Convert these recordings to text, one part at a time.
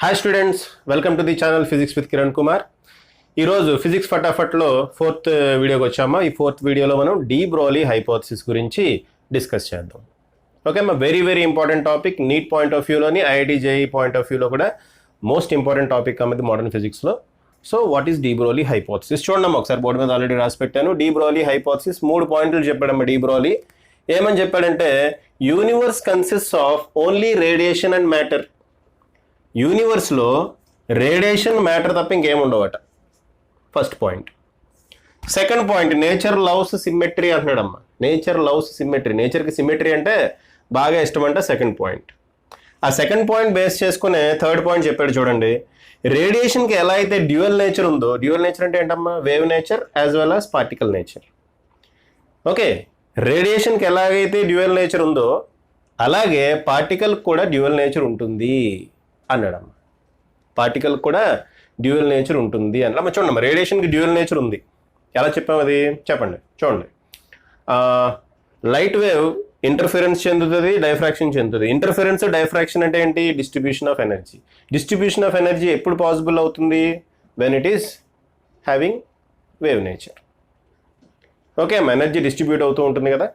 Hi students, welcome to the channel physics with Kiran Kumar. ఈరోజు physics ఫటాఫట్లో fourth వీడియోకి వచ్చామా. ఈ ఫోర్త్ వీడియోలో మనం డీ బ్రోలీ హైపోథసిస్ గురించి డిస్కస్ చేద్దాం. ఓకే అమ్మా, very very important topic. NEET point of వ్యూలోని, ఐఐటి జేఈ పాయింట్ ఆఫ్ వ్యూలో కూడా మోస్ట్ ఇంపార్టెంట్ టాపిక్ అన్నది మోడర్న్ ఫిజిక్స్లో. So what is de Broglie hypothesis చూడమ్మా ఒకసారి. బోర్డు మీద ఆల్రెడీ రాసి పెట్టాను. డీ బ్రోలీ హైపోథసిస్ 3 పాయింట్లు చెప్పాడమ్మా డీ బ్రోలీ. ఏమని చెప్పాడంటే, universe consists of only radiation and matter. యూనివర్స్లో రేడియేషన్ మ్యాటర్ తప్ప ఇంకేముండవట, first point. Second point, nature loves symmetry అంటున్నాడమ్మా. నేచర్ లవ్స్ సిమ్మెట్రీ, నేచర్కి సిమ్మెట్రీ అంటే బాగా ఇష్టం అంటే సెకండ్ పాయింట్. ఆ సెకండ్ పాయింట్ బేస్ చేసుకునే థర్డ్ పాయింట్ చెప్పాడు చూడండి. రేడియేషన్కి ఎలా అయితే డ్యూయల్ నేచర్ ఉందో, డ్యూయల్ నేచర్ అంటే ఏంటమ్మా, wave nature as well as particle nature. Okay, రేడియేషన్కి ఎలాగైతే డ్యూయల్ నేచర్ ఉందో అలాగే పార్టికల్ కూడా డ్యూయల్ నేచర్ ఉంటుంది అన్నాడమ్మ. పార్టికల్ కూడా డ్యూయల్ నేచర్ ఉంటుంది అన్న. చూడండి, రేడియేషన్కి డ్యూయల్ నేచర్ ఉంది. ఎలా చెప్పాము అది చెప్పండి. చూడండి, లైట్ వేవ్ ఇంటర్ఫిరెన్స్ చెందుతుంది, డైఫ్రాక్షన్ చెందుతుంది. ఇంటర్ఫిరెన్స్ డైఫ్రాక్షన్ అంటే ఏంటి? Distribution of energy. Distribution of energy ఎప్పుడు పాసిబుల్ అవుతుంది? When it is having wave nature. Okay అమ్మ, ఎనర్జీ డిస్ట్రిబ్యూట్ అవుతూ ఉంటుంది కదా.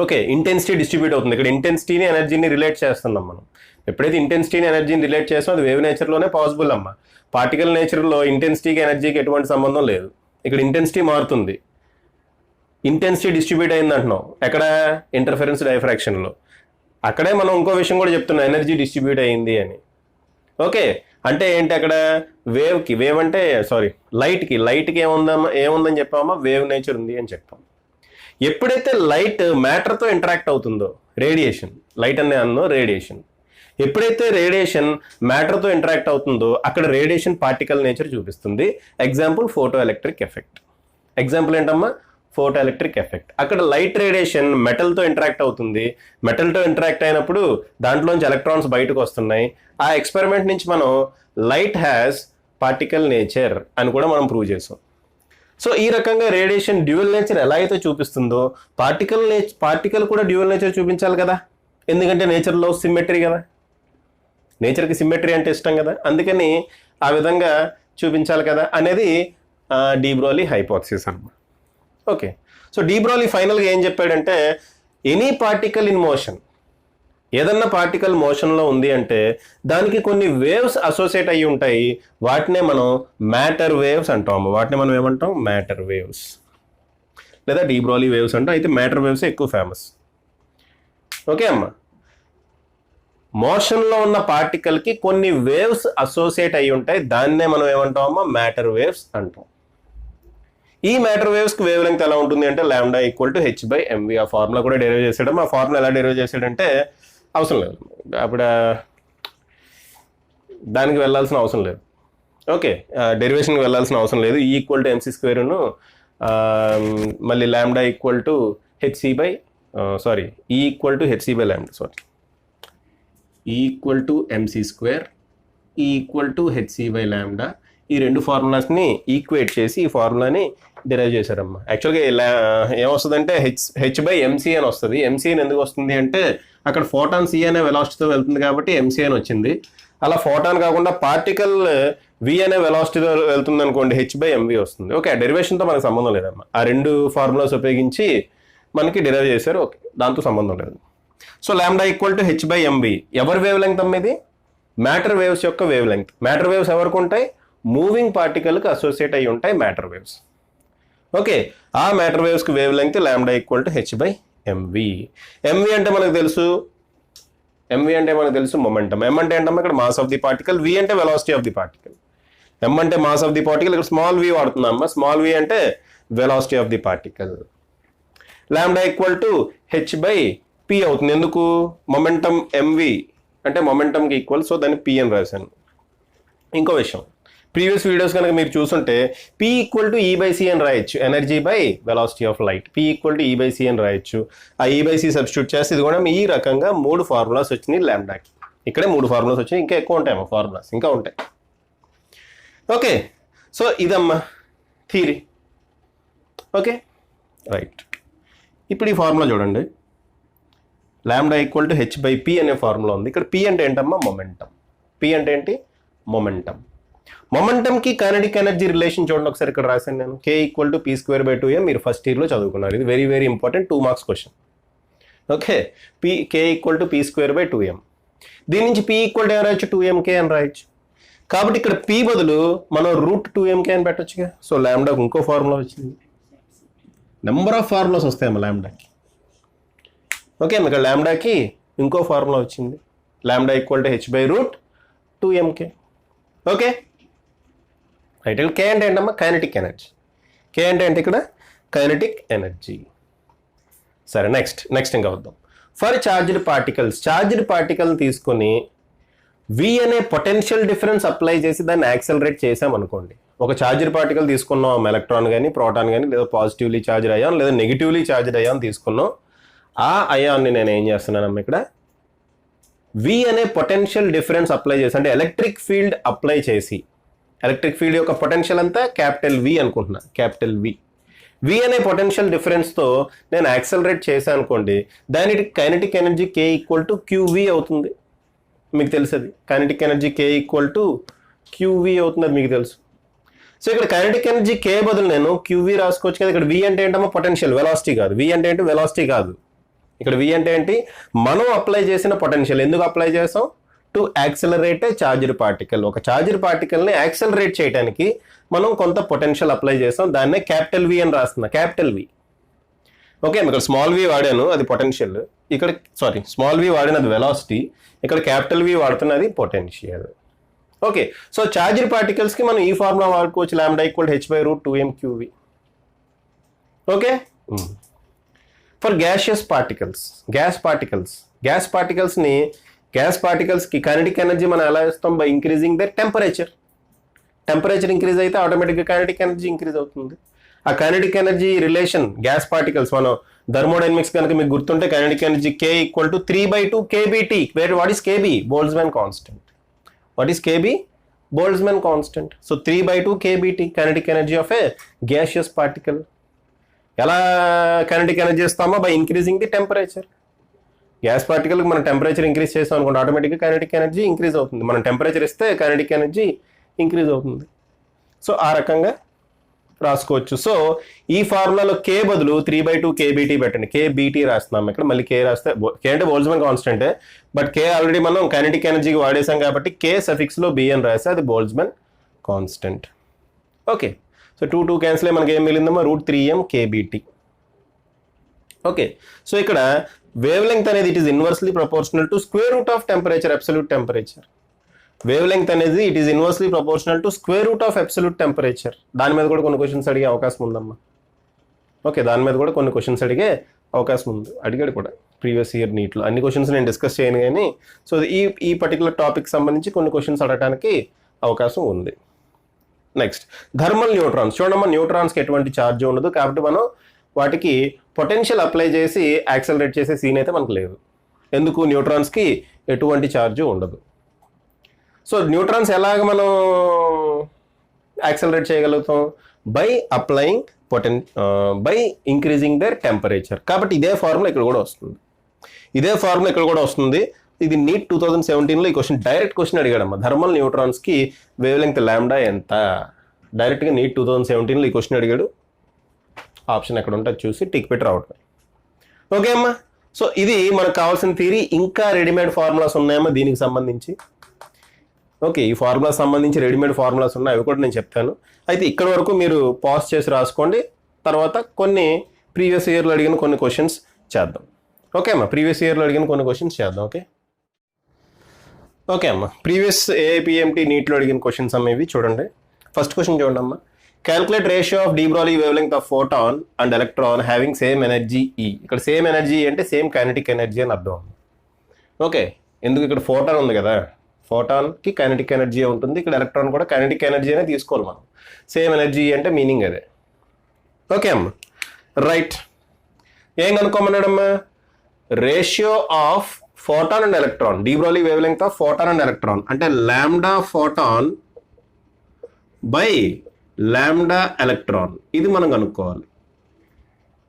ఓకే, ఇంటెన్సిటీ డిస్ట్రిబ్యూట్ అవుతుంది. ఇక్కడ ఇంటెన్సిటీని ఎనర్జీని రిలేట్ చేస్తున్నాం మనం. ఎప్పుడైతే ఇంటెన్సిటీని ఎనర్జీని రిలేట్ చేస్తామో అది వేవ్ నేచర్లోనే పాసిబుల్ అమ్మ. పార్టికల్ నేచర్లో ఇంటెన్సిటీకి ఎనర్జీకి ఎటువంటి సంబంధం లేదు. ఇక్కడ ఇంటెన్సిటీ మారుతుంది, ఇంటెన్సిటీ డిస్ట్రిబ్యూట్ అయింది అంటున్నాం. ఎక్కడ? ఇంటర్ఫరెన్స్ డైఫ్రాక్షన్లో. అక్కడే మనం ఇంకో విషయం కూడా చెప్తున్నాం, ఎనర్జీ డిస్ట్రిబ్యూట్ అయింది అని. ఓకే, అంటే ఏంటి అక్కడ? వేవ్కి, వేవ్ అంటే సారీ లైట్కి ఏముందని చెప్పామా? వేవ్ నేచర్ ఉంది అని చెప్పాం. ఎప్పుడైతే లైట్ మ్యాటర్తో ఇంటరాక్ట్ అవుతుందో, రేడియేషన్, లైట్ అనే అన్నో రేడియేషన్, ఎప్పుడైతే రేడియేషన్ మ్యాటర్తో ఇంటరాక్ట్ అవుతుందో అక్కడ రేడియేషన్ పార్టికల్ నేచర్ చూపిస్తుంది. Example photo electric effect. Example ఏంటమ్మా? Photo electric effect. అక్కడ లైట్ రేడియేషన్ మెటల్తో ఇంటరాక్ట్ అవుతుంది. మెటల్తో ఇంటరాక్ట్ అయినప్పుడు దాంట్లోంచి ఎలక్ట్రాన్స్ బయటకు వస్తున్నాయి. ఆ ఎక్స్పెరిమెంట్ నుంచి మనం లైట్ హ్యాస్ పార్టికల్ నేచర్ అని కూడా మనం ప్రూవ్ చేసాం. సో ఈ రకంగా రేడియేషన్ డ్యూయల్ నేచర్ ఎలా అయితే చూపిస్తుందో పార్టికల్ కూడా డ్యూయల్ నేచర్ చూపించాలి కదా. ఎందుకంటే నేచర్లో సిమ్మెట్రీ కదా, నేచర్కి సిమ్మెట్రీ అంటే ఇష్టం కదా, అందుకని ఆ విధంగా చూపించాలి కదా అనేది డీ బ్రోలీ హైపోథసిస్ అన్నమాట. ఓకే, సో డీ బ్రోలీ ఫైనల్గా ఏం చెప్పాడంటే, ఎనీ పార్టికల్ ఇన్ మోషన్, ఏదన్నా పార్టికల్ మోషన్లో ఉంది అంటే దానికి కొన్ని వేవ్స్ అసోసియేట్ అయ్యి ఉంటాయి. వాటినే మనం మ్యాటర్ వేవ్స్ అంటాము. వాటిని మనం ఏమంటాం? మ్యాటర్ వేవ్స్ లేదా డీ బ్రోలీ వేవ్స్ అంటాం. అయితే మ్యాటర్ వేవ్స్ ఎక్కువ ఫేమస్. ఓకే అమ్మా, మోషన్లో ఉన్న పార్టికల్కి కొన్ని వేవ్స్ అసోసియేట్ అయ్యి ఉంటాయి. దాన్నే మనం ఏమంటామమ్మా? మ్యాటర్ వేవ్స్ అంటాం. ఈ మ్యాటర్ వేవ్స్కి వేవ్ లెంగ్త్ ఎలా ఉంటుంది అంటే λ = h/mv. ఆ ఫార్ములా కూడా డెరైవ్ చేసాడు. ఆ ఫార్ములా ఎలా డెరైవ్ చేసాడంటే అవసరం లేదు, అప్పుడు దానికి వెళ్ళాల్సిన అవసరం లేదు. ఓకే, డెరివేషన్కి వెళ్ళాల్సిన అవసరం లేదు. E = mc²ను మళ్ళీ λ = hc/λ. E = mc², E = hc/λ. ఈ రెండు ఫార్ములాస్ని ఈక్వేట్ చేసి ఈ ఫార్ములాని డెరైవ్ చేశారమ్మా. యాక్చువల్గా ఏమొస్తుందంటే h/mc అని వస్తుంది. mc అని ఎందుకు వస్తుంది అంటే అక్కడ ఫోటాన్ c అనే వెలాసిటీతో వెళ్తుంది కాబట్టి mc అని వచ్చింది. అలా ఫోటాన్ కాకుండా పార్టికల్ v అనే వెలాసిటీతో వెళ్తుంది అనుకోండి, h/mv వస్తుంది. ఓకే, డెరివేషన్తో మనకు సంబంధం లేదమ్మా. ఆ రెండు ఫార్ములాస్ ఉపయోగించి మనకి డెరైవ్ చేశారు. ఓకే, దాంతో సంబంధం లేదు. So λ = h/mv. ఎవరి వేవ్ లెంగ్త్ అమ్మ ఇది? మ్యాటర్ వేవ్స్ యొక్క వేవ్ లెంగ్త్. మ్యాటర్ వేవ్స్ ఎవరికి ఉంటాయి? మూవింగ్ పార్టికల్కి అసోసియేట్ అయ్యి ఉంటాయి మ్యాటర్ వేవ్స్. ఓకే, ఆ matter వేవ్స్కి wave length λ = h/mv. mv అంటే మనకు తెలుసు మొమెంటం. m అంటే ఏంటమ్మా? ఇక్కడ mass of the particle. v అంటే velocity of the particle. m అంటే మాస్ ఆఫ్ ది పార్టికల్. ఇక్కడ స్మాల్ v వాడుతున్నామ్మా. స్మాల్ v అంటే velocity of the particle. λ = h/p అవుతుంది. ఎందుకు? మొమెంటం mv అంటే మొమెంటంకి ఈక్వల్, సో దాన్ని p అని రాశాను. ఇంకో విషయం, ప్రీవియస్ వీడియోస్ కనుక మీరు చూస్తుంటే p = E/c అని రాయొచ్చు, energy by velocity of light. p = E/c అని రాయొచ్చు. ఆ E/c సబ్స్టిట్యూట్ చేస్తే ఇది కూడా ఈ రకంగా 3 ఫార్ములాస్ వచ్చినాయి λకి. ఇక్కడే 3 ఫార్ములాస్ వచ్చినాయి, ఇంకా ఎక్కువ ఉంటాయమ్మా ఫార్ములాస్, ఇంకా ఉంటాయి. ఓకే, సో ఇదమ్మా థియరీ. ఓకే రైట్, ఇప్పుడు ఈ ఫార్ములా చూడండి. λ = h/p అనే ఫార్ములా ఉంది. ఇక్కడ p అంటే ఏంటమ్మా? మొమెంటం. పి అంటే ఏంటి? మొమెంటం. మొమెంటంకి కైనెటిక్ ఎనర్జీ రిలేషన్ చూడండి ఒకసారి, ఇక్కడ రాశాను నేను. K = p²/2m. మీరు ఫస్ట్ ఇయర్లో చదువుకున్నారు. ఇది very very important 2 marks question. Okay, K = p²/2m. దీని నుంచి P ఈక్వల్ ఏం రాయొచ్చు? 2mk అని రాయొచ్చు. కాబట్టి ఇక్కడ P బదులు మనం √2mk అని పెట్టొచ్చుగా. సో లాంబ్డాకు ఇంకో ఫార్ములా వచ్చింది. నెంబర్ ఆఫ్ ఫార్ములాస్ వస్తాయమ్మా లాంబ్డాకి. ఓకే, ఇక్కడ లాంబ్డాకి ఇంకో ఫార్ములా వచ్చింది. Lambda = h/√2mk. Okay right. ఇక్కడ K అంటే ఏంటమ్మా? Kinetic energy. K అంటే ఏంటి ఇక్కడ? Kinetic energy. సరే, నెక్స్ట్ ఇంకా వద్దాం. ఫర్ చార్జ్డ్ పార్టికల్స్, చార్జ్డ్ పార్టికల్ని తీసుకొని V అనే పొటెన్షియల్ డిఫరెన్స్ అప్లై చేసి దాన్ని యాక్సెలరేట్ చేసామనుకోండి. ఒక చార్జ్డ్ పార్టికల్ తీసుకున్నాం, ఎలక్ట్రాన్ కానీ ప్రోటాన్ కానీ, లేదా పాజిటివ్లీ చార్జ్డ్ అయాన్ లేదా నెగిటివ్లీ చార్జ్డ్ అయాన్ తీసుకున్నాం. ఆ అయాన్ని నేను ఏం చేస్తున్నానమ్మా ఇక్కడ? V అనే పొటెన్షియల్ డిఫరెన్స్ అప్లై చేసి, అంటే ఎలక్ట్రిక్ ఫీల్డ్ అప్లై చేసి, ఎలక్ట్రిక్ ఫీల్డ్ యొక్క పొటెన్షియల్ అంతా V అనుకుంటున్నా, V. V అనే పొటెన్షియల్ డిఫరెన్స్తో నేను యాక్సెలరేట్ చేశాను అనుకోండి, దానికి కైనెటిక్ ఎనర్జీ K = QV అవుతుంది. మీకు తెలుసది. కైనెటిక్ ఎనర్జీ K = QV అవుతుంది, అది మీకు తెలుసు. సో ఇక్కడ కైనెటిక్ ఎనర్జీ K బదులు నేను QV రాసుకోవచ్చు కదా. ఇక్కడ V అంటే ఏంటమ్మా? పొటెన్షియల్, వెలాసిటీ కాదు. V అంటే ఏంటి? వెలాసిటీ కాదు. ఇక్కడ V అంటే ఏంటి? మనం అప్లై చేసిన పొటెన్షియల్. ఎందుకు అప్లై చేసాం? To accelerate A charged particle. ఒక చార్జ్డ్ పార్టికల్ని యాక్సెలరేట్ చేయడానికి మనం కొంత పొటెన్షియల్ అప్లై చేసాం. దాన్నే V అని రాస్తున్నా, V. ఓకే, ఇక్కడ స్మాల్ v వాడాను, అది పొటెన్షియల్. ఇక్కడ స్మాల్ v వాడినది వెలాసిటీ. ఇక్కడ V వాడుతున్నది పొటెన్షియల్. ఓకే, సో చార్జ్డ్ పార్టికల్స్కి మనం ఈ ఫార్ములా వాడుకోవచ్చు, lambda = h/√2mqv. Okay, for gaseous particles, gas పార్టికల్స్కి కైనెటిక్ ఎనర్జీ మనం ఎలా ఇస్తాం? By increasing the temperature increase అయితే ఆటోమేటిక్గా కైనెటిక్ ఎనర్జీ ఇంక్రీజ్ అవుతుంది. ఆ kinetic energy relation gas particles, మనం థర్మోడైనమిక్స్ కనుక మీకు గుర్తుంటే kinetic energy K = 3/2 kBT. What is KB? Boltzmann constant. What is KB? Boltzmann constant. So 3/2 kBT kinetic energy of a gaseous particle. ఎలా kinetic energy ఇస్తామో? By increasing the temperature. Gas పార్టికల్కి మనం temperature increase చేస్తాం అనుకోండి, ఆటోమేటిక్గా kinetic energy increase అవుతుంది. మనం temperature ఇస్తే కైనెటిక్ ఎనర్జీ ఇంక్రీజ్ అవుతుంది. సో ఆ రకంగా రాసుకోవచ్చు. సో ఈ ఫార్ములాలో K బదులు 3/2 kBT పెట్టండి. KBT రాస్తున్నాం ఇక్కడ. మళ్ళీ K రాస్తే, K అంటే బోల్ట్జ్మాన్ కాన్స్టెంటే, బట్ K ఆల్రెడీ మనం కైనెటిక్ ఎనర్జీకి వాడేసాం కాబట్టి K సఫిక్స్లో B అని రాస్తే అది Boltzmann constant. Okay, so 2 cancel అయ్యి మనకి ఏం మిగిలిందమ్మా? √3m kBT. ఓకే, సో ఇక్కడ వేవ్ లెంగ్త్ అనేది it is inversely proportional to square root of temperature, absolute temperature. Wavelength అనేది it is inversely proportional to square root of absolute temperature. దాని మీద కూడా కొన్ని క్వశ్చన్స్ అడిగే అవకాశం ఉందమ్మా. ఓకే, దాని మీద కూడా కొన్ని క్వశ్చన్స్ అడిగే అవకాశం ఉంది. అడిగాడు కూడా ప్రీవియస్ ఇయర్ నీట్లో. అన్ని క్వశ్చన్స్ నేను డిస్కస్ చేయను కానీ, సో ఈ పర్టికులర్ టాపిక్ సంబంధించి కొన్ని క్వశ్చన్స్ అడగడానికి అవకాశం ఉంది. Next, thermal neutrons. చూడమ్మా, న్యూట్రాన్స్కి ఎటువంటి ఛార్జ్ ఉండదు కాబట్టి మనం వాటికి పొటెన్షియల్ అప్లై చేసి యాక్సెలరేట్ చేసే సీన్ అయితే మనకు లేదు. ఎందుకు? న్యూట్రాన్స్కి ఎటువంటి ఛార్జ్ ఉండదు. సో న్యూట్రాన్స్ ఎలాగ మనం యాక్సెలరేట్ చేయగలుగుతాం? By applying by increasing the temperature. కాబట్టి ఇదే ఫార్ములా ఇక్కడ కూడా వస్తుంది. ఇది నీట్ 2017లో ఈ క్వశ్చన్, డైరెక్ట్ క్వశ్చన్ అడిగాడమ్మా. థర్మల్ న్యూట్రాన్స్కి వేవ్ లెంగ్త్ లాంబ్డా ఎంత? డైరెక్ట్గా నీట్ 2017లో ఈ క్వశ్చన్ అడిగాడు. ఆప్షన్ ఎక్కడ ఉంటే చూసి టిక్ పెట్టి రావటం. ఓకే అమ్మా, సో ఇది మనకు కావాల్సిన థియరీ. ఇంకా రెడీమేడ్ ఫార్ములాస్ ఉన్నాయమ్మా దీనికి సంబంధించి. ఓకే, ఈ ఫార్ములాస్ సంబంధించి రెడీమేడ్ ఫార్ములాస్ ఉన్నాయి, అవి కూడా నేను చెప్తాను. అయితే ఇక్కడ వరకు మీరు పాజ్ చేసి రాసుకోండి. తర్వాత కొన్ని ప్రీవియస్ ఇయర్లో అడిగిన కొన్ని క్వశ్చన్స్ చేద్దాం. ఓకే అమ్మా, ప్రీవియస్ ఇయర్లో అడిగిన కొన్ని క్వశ్చన్స్ చేద్దాం. ఓకే అమ్మా, ప్రీవియస్ AIPMT నీట్లో అడిగిన క్వశ్చన్స్ అమ్మేవి చూడండి. ఫస్ట్ క్వశ్చన్ చూడండి అమ్మా. Calculate ratio of de Broglie wave length of photon and electron having same energy E. ఇక్కడ సేమ్ ఎనర్జీ అంటే సేమ్ కైనెటిక్ ఎనర్జీ అని అర్థం. ఓకే, ఎందుకు? ఇక్కడ ఫోటాన్ ఉంది కదా, ఫోటాన్కి కైనెటిక్ ఎనర్జీ ఉంటుంది, ఇక్కడ ఎలక్ట్రాన్ కూడా కైనెటిక్ ఎనర్జీ అనే తీసుకోవాలి మనం. సేమ్ ఎనర్జీ అంటే మీనింగ్ అదే. ఓకే అమ్మా, రైట్. ఏం కనుక్కోమన్నాడమ్మా? Ratio of photon and electron, de Broglie wave length of photon and electron అంటే lambda photon by lambda electron. ఇది మనం కనుక్కోవాలి.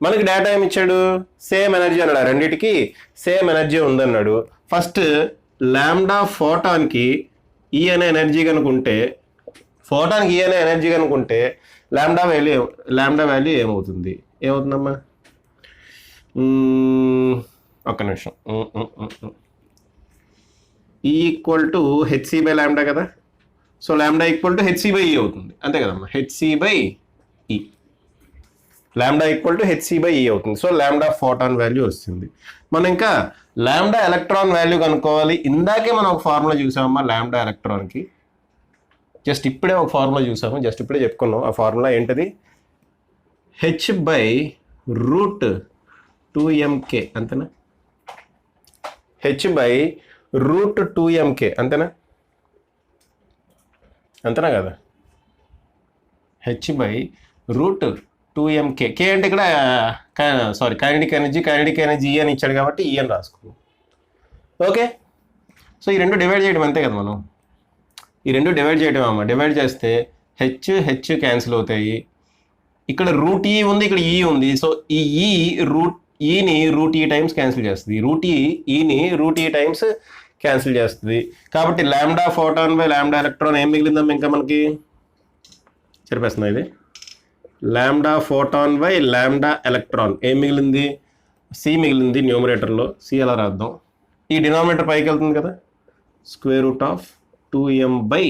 మనకి డేటా ఏమి ఇచ్చాడు? సేమ్ ఎనర్జీ అన్నాడు. రెండింటికి సేమ్ ఎనర్జీ ఉందన్నాడు. ఫస్ట్ లాంబ్డా ఫోటాన్కి ఈ అనే ఎనర్జీ కనుకుంటే, ఫోటాన్కి ఈ అనే ఎనర్జీ కనుకుంటే లాంబ్డా వాల్యూ ఏమవుతుంది? ఏమవుతుందమ్మా? ఒక్క నిమిషం. E equal to H C by lambda కదా. So lambda equal to H C by E అవుతుంది, అంతే కదమ్మా. H C by E, lambda equal to H C by E అవుతుంది. సో లాంబ్డా ఫోటాన్ వాల్యూ వస్తుంది. మనం ఇంకా లాంబ్డా ఎలక్ట్రాన్ వాల్యూ కనుక్కోవాలి. ఇందాకే మనం ఒక ఫార్ములా చూసామమ్మా లాంబ్డా ఎలక్ట్రాన్కి. జస్ట్ ఇప్పుడే ఒక ఫార్ములా చూసాము, జస్ట్ ఇప్పుడే చెప్పుకున్నాం. ఆ ఫార్ములా ఏంటది? హెచ్ బై రూట్ 2mk, అంతేనా? హెచ్ బై రూట్ 2mk, అంతేనా? అంతేనా కదా? H by root 2mk. కే అంటే ఇక్కడ కైనెటిక్ ఎనర్జీ అని ఇచ్చాడు కాబట్టి ఈ అని రాసుకున్నాం. ఓకే, సో ఈ రెండు డివైడ్ చేయడం అంతే కదా మనం. ఈ రెండు డివైడ్ చేయడం అమ్మ. డివైడ్ చేస్తే హెచ్ క్యాన్సిల్ అవుతాయి. ఇక్కడ రూట్ ఈ ఉంది, ఇక్కడ ఈ ఉంది. సో ఈ ఈని రూట్ ఈ టైమ్స్ క్యాన్సిల్ చేస్తుంది. ఈని రూట్ ఈ టైమ్స్ క్యాన్సిల్ చేస్తుంది. కాబట్టి lambda photon by lambda electron ఏం మిగిలిందమ్మా ఇంకా మనకి? సరిపేస్తున్నా ఇది. Lambda photon by lambda electron ఏం మిగిలింది? సి మిగిలింది న్యూమరేటర్లో. సి ఎలా రాద్దాం? ఈ డినామినేటర్ పైకి వెళ్తుంది కదా, square root of 2m by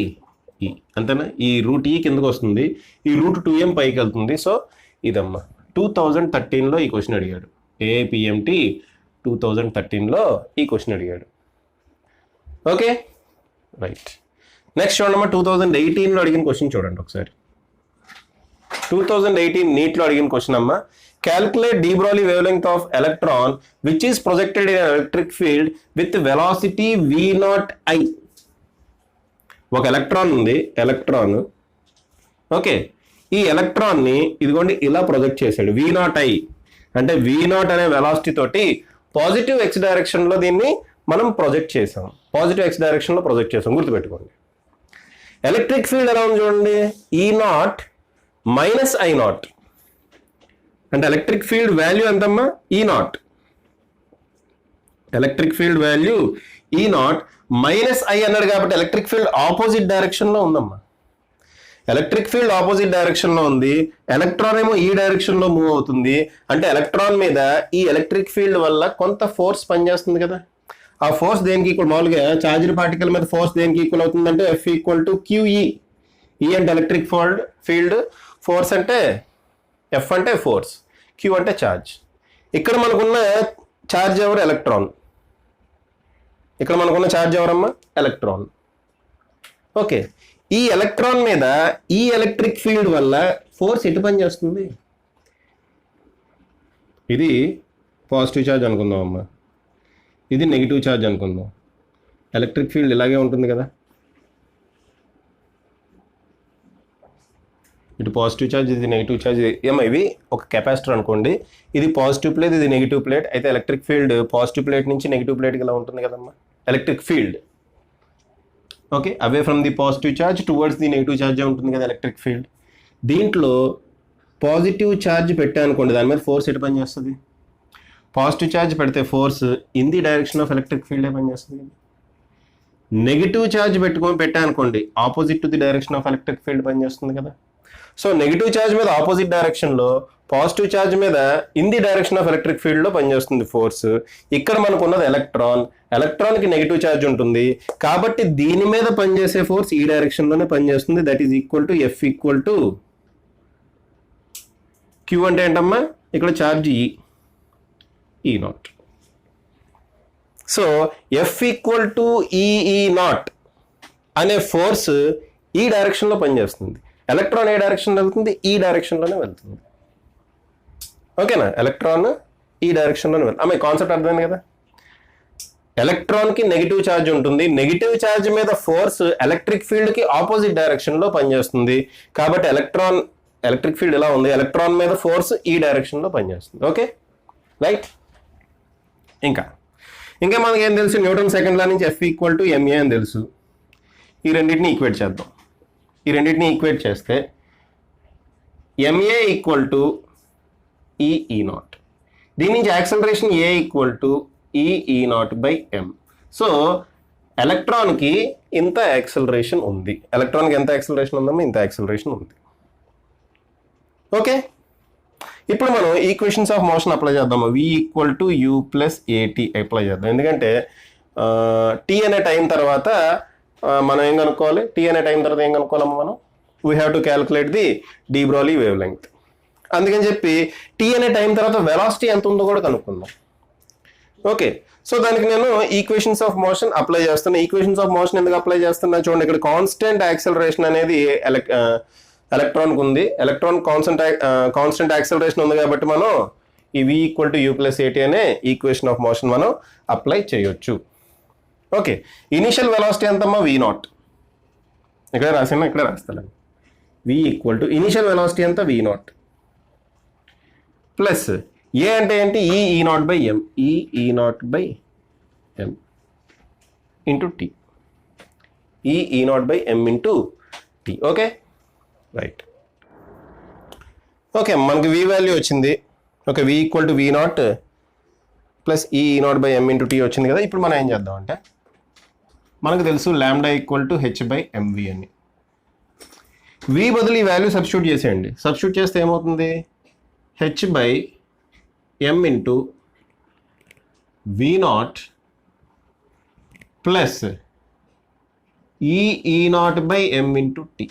ఈ, అంతేనా? ఈ రూట్ ఈ కిందకు వస్తుంది, ఈ రూట్ 2m పైకి వెళ్తుంది. సో ఇదమ్మా 2013లో ఈ క్వశ్చన్ అడిగాడు. ఏపీఎంటీ 2013లో ఈ క్వశ్చన్ అడిగాడు. Okay, right. నెక్స్ట్ చూడమ్మా, 2018లో అడిగిన క్వశ్చన్ చూడండి ఒకసారి. 2018 నీట్లో అడిగిన క్వశ్చన్ అమ్మా. Calculate de Broglie wave length of electron which is projected in electric field with velocity v0i. ఒక ఎలక్ట్రాన్ ఉంది, ఎలక్ట్రాన్. ఓకే, ఈ ఎలక్ట్రాన్ని ఇదిగోండి ఇలా ప్రొజెక్ట్ చేశాడు. v0i అంటే v0 అనే వెలాసిటీ తోటి పాజిటివ్ ఎక్స్ డైరెక్షన్లో దీన్ని మనం ప్రొజెక్ట్ చేసాం. పాజిటివ్ ఎక్స్ డైరెక్షన్లో ప్రొజెక్ట్ చేసాం, గుర్తుపెట్టుకోండి. ఎలక్ట్రిక్ ఫీల్డ్ ఎలా ఉంది చూడండి, E0 మైనస్ I0 అంటే ఎలక్ట్రిక్ ఫీల్డ్ వాల్యూ ఎంతమ్మా? E0. Electric field value E0 minus I అన్నాడు కాబట్టి ఎలక్ట్రిక్ ఫీల్డ్ ఆపోజిట్ డైరెక్షన్లో ఉందమ్మా. ఎలక్ట్రిక్ ఫీల్డ్ ఆపోజిట్ డైరెక్షన్లో ఉంది, ఎలక్ట్రాన్ ఏమో ఈ డైరెక్షన్లో మూవ్ అవుతుంది. అంటే ఎలక్ట్రాన్ మీద ఈ ఎలక్ట్రిక్ ఫీల్డ్ వల్ల కొంత ఫోర్స్ పనిచేస్తుంది కదా. ఆ ఫోర్స్ దేనికి ఈక్వల్? మామూలుగా చార్జ్డ్ పార్టికల్ మీద ఫోర్స్ దేనికి ఈక్వల్ అవుతుందంటే F ఈక్వల్ టు QE. ఈ అంటే ఎలక్ట్రిక్ ఫీల్డ్, ఫోర్స్ అంటే F అంటే ఫోర్స్, Q అంటే ఛార్జ్. ఇక్కడ మనకున్న ఛార్జ్ ఎవరు? ఎలక్ట్రాన్. ఇక్కడ మనకున్న ఛార్జ్ ఎవరమ్మా? ఎలక్ట్రాన్. ఓకే, ఈ ఎలక్ట్రాన్ మీద ఈ ఎలక్ట్రిక్ ఫీల్డ్ వల్ల ఫోర్స్ ఎటు పని చేస్తుంది? ఇది పాజిటివ్ ఛార్జ్ అనుకుందాం అమ్మా, ఇది నెగిటివ్ ఛార్జ్ అనుకుందాం. ఎలక్ట్రిక్ ఫీల్డ్ ఇలాగే ఉంటుంది కదా. ఇటు పాజిటివ్ ఛార్జ్, ఇది నెగిటివ్ ఛార్జ్. ఏమో ఇవి ఒక కెపాసిటర్ అనుకోండి, ఇది పాజిటివ్ ప్లేట్, ఇది నెగిటివ్ ప్లేట్. అయితే ఎలక్ట్రిక్ ఫీల్డ్ పాజిటివ్ ప్లేట్ నుంచి నెగిటివ్ ప్లేట్కి ఇలా ఉంటుంది కదమ్మా electric field. Okay, away from the positive charge towards the negative charge ఉంటుంది కదా ఎలక్ట్రిక్ ఫీల్డ్. దీంట్లో పాజిటివ్ ఛార్జ్ పెట్టానుకోండి, దాని మీద ఫోర్స్ ఎటు పని చేస్తుంది? పాజిటివ్ ఛార్జ్ పెడితే force in the direction of electric field పని చేస్తుంది. నెగిటివ్ ఛార్జ్ పెట్టానుకోండి, opposite to the direction of electric field పని చేస్తుంది కదా. సో నెగిటివ్ ఛార్జ్ మీద ఆపోజిట్ డైరెక్షన్లో, పాజిటివ్ ఛార్జ్ మీద in the direction of electric ఫీల్డ్లో పనిచేస్తుంది ఫోర్స్. ఇక్కడ మనకు ఉన్నది ఎలక్ట్రాన్కి నెగిటివ్ ఛార్జ్ ఉంటుంది కాబట్టి దీని మీద పనిచేసే ఫోర్స్ ఈ డైరెక్షన్లోనే పనిచేస్తుంది. That is equal to F equal to Q అంటే ఏంటమ్మా? ఇక్కడ charge E0. So F equal to E0 అనే ఫోర్స్ ఈ డైరెక్షన్లో పనిచేస్తుంది. ఎలక్ట్రాన్ ఏ డైరెక్షన్లో వెళ్తుంది? ఈ డైరెక్షన్లోనే వెళ్తుంది. ఓకేనా, ఎలక్ట్రాన్ ఈ డైరెక్షన్లోనే వెళ్తుంది. ఆమె కాన్సెప్ట్ అర్థమైంది కదా. ఎలక్ట్రాన్కి నెగిటివ్ ఛార్జ్ ఉంటుంది, నెగిటివ్ ఛార్జ్ మీద ఫోర్స్ ఎలక్ట్రిక్ ఫీల్డ్కి ఆపోజిట్ డైరెక్షన్లో పనిచేస్తుంది. కాబట్టి ఎలక్ట్రిక్ ఫీల్డ్ ఎలా ఉంది, ఎలక్ట్రాన్ మీద ఫోర్స్ ఈ డైరెక్షన్లో పనిచేస్తుంది. Okay, right. ఇంకా మనకి ఏం తెలుసు? న్యూటన్ సెకండ్ లా నుంచి F ఈక్వల్ టు MA అని తెలుసు. ఈ రెండింటిని ఈక్వేట్ చేద్దాం. ఈ రెండింటిని ఈక్వేట్ చేస్తే MA ఈక్వల్ టు E0. దీని నుంచి acceleration A equal to E0 by M. So ఎలక్ట్రాన్కి ఇంత యాక్సిలరేషన్ ఉంది. ఎలక్ట్రాన్కి ఎంత యాక్సిలరేషన్ ఉందమ్మా? ఇంత యాక్సిలరేషన్ ఉంది. ఓకే, ఇప్పుడు మనం ఈక్వేషన్స్ ఆఫ్ మోషన్ అప్లై చేద్దాము. v equal to u plus ఏటీ అప్లై చేద్దాం. ఎందుకంటే టీ అనే టైం తర్వాత మనం ఏం కనుక్కోవాలి? టీ అనే టైం తర్వాత ఏం కనుక్కోవాలమ్మా మనం? We have to calculate the de Broglie wave length. అందుకని చెప్పి టీ అనే టైం తర్వాత వెలాసిటీ ఎంత ఉందో కూడా కనుక్కుందాం. ఓకే, సో దానికి నేను ఈక్వేషన్స్ ఆఫ్ మోషన్ అప్లై చేస్తున్నా. ఈక్వేషన్స్ ఆఫ్ మోషన్ ఎందుకు అప్లై చేస్తున్నా చూడండి. ఇక్కడ కాన్స్టెంట్ యాక్సిలరేషన్ అనేది ఎలక్ట్రాన్కి ఉంది. ఎలక్ట్రాన్ కాన్స్టెంట్ యాక్సిలరేషన్ ఉంది కాబట్టి మనం ఈ v equal to u plus at అనే ఈక్వేషన్ ఆఫ్ మోషన్ మనం అప్లై చేయొచ్చు. ఓకే, ఇనిషియల్ వెలాసిటీ ఎంతమ్మా? v0. ఇక్కడ రాసాను, ఇక్కడ రాస్తాను. v equal to initial velocity ఎంత? v0 ప్లస్ ఏ అంటే ఏంటి? ఈ0 బై ఎం. ఈ0 బై ఎం ఇంటూ టీ. ఈ0 by M into t. Okay, right. Okay, మనకి v వాల్యూ వచ్చింది. Okay, v equal to v0 plus ఈ0 బై ఎం ఇంటూ టీ వచ్చింది కదా. ఇప్పుడు మనం ఏం చేద్దాం అంటే, మనకు తెలుసు lambda equal to H by m v అని. v బదులు ఈ వాల్యూ సబ్స్టిట్యూట్ చేసేయండి. సబ్స్టిట్యూట్ చేస్తే ఏమవుతుంది? H by M into v0 plus ఈ0 by M into t.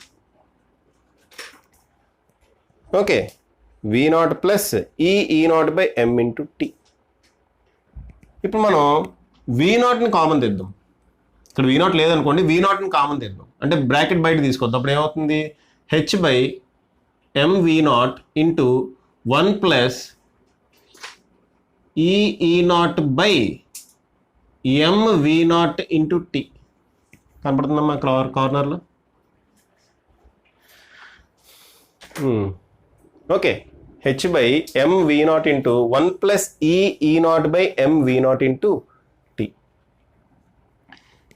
Okay, v0 plus ఈ0 బై ఎం ఇంటూ టీ. ఇప్పుడు మనం v0ని కామన్ తెద్దాం. ఇక్కడ v0 లేదనుకోండి, v0ని కామన్ తెద్దాం. అంటే బ్రాకెట్ బయట తీసుకొద్దాం. అప్పుడు ఏమవుతుంది? H by M v0 into 1 plus ఈ0 by M v0 into t. కనపడుతుందమ్మా కార్నర్లో? Okay, H by M v0 into 1 plus ఈ0 by M v0 into t.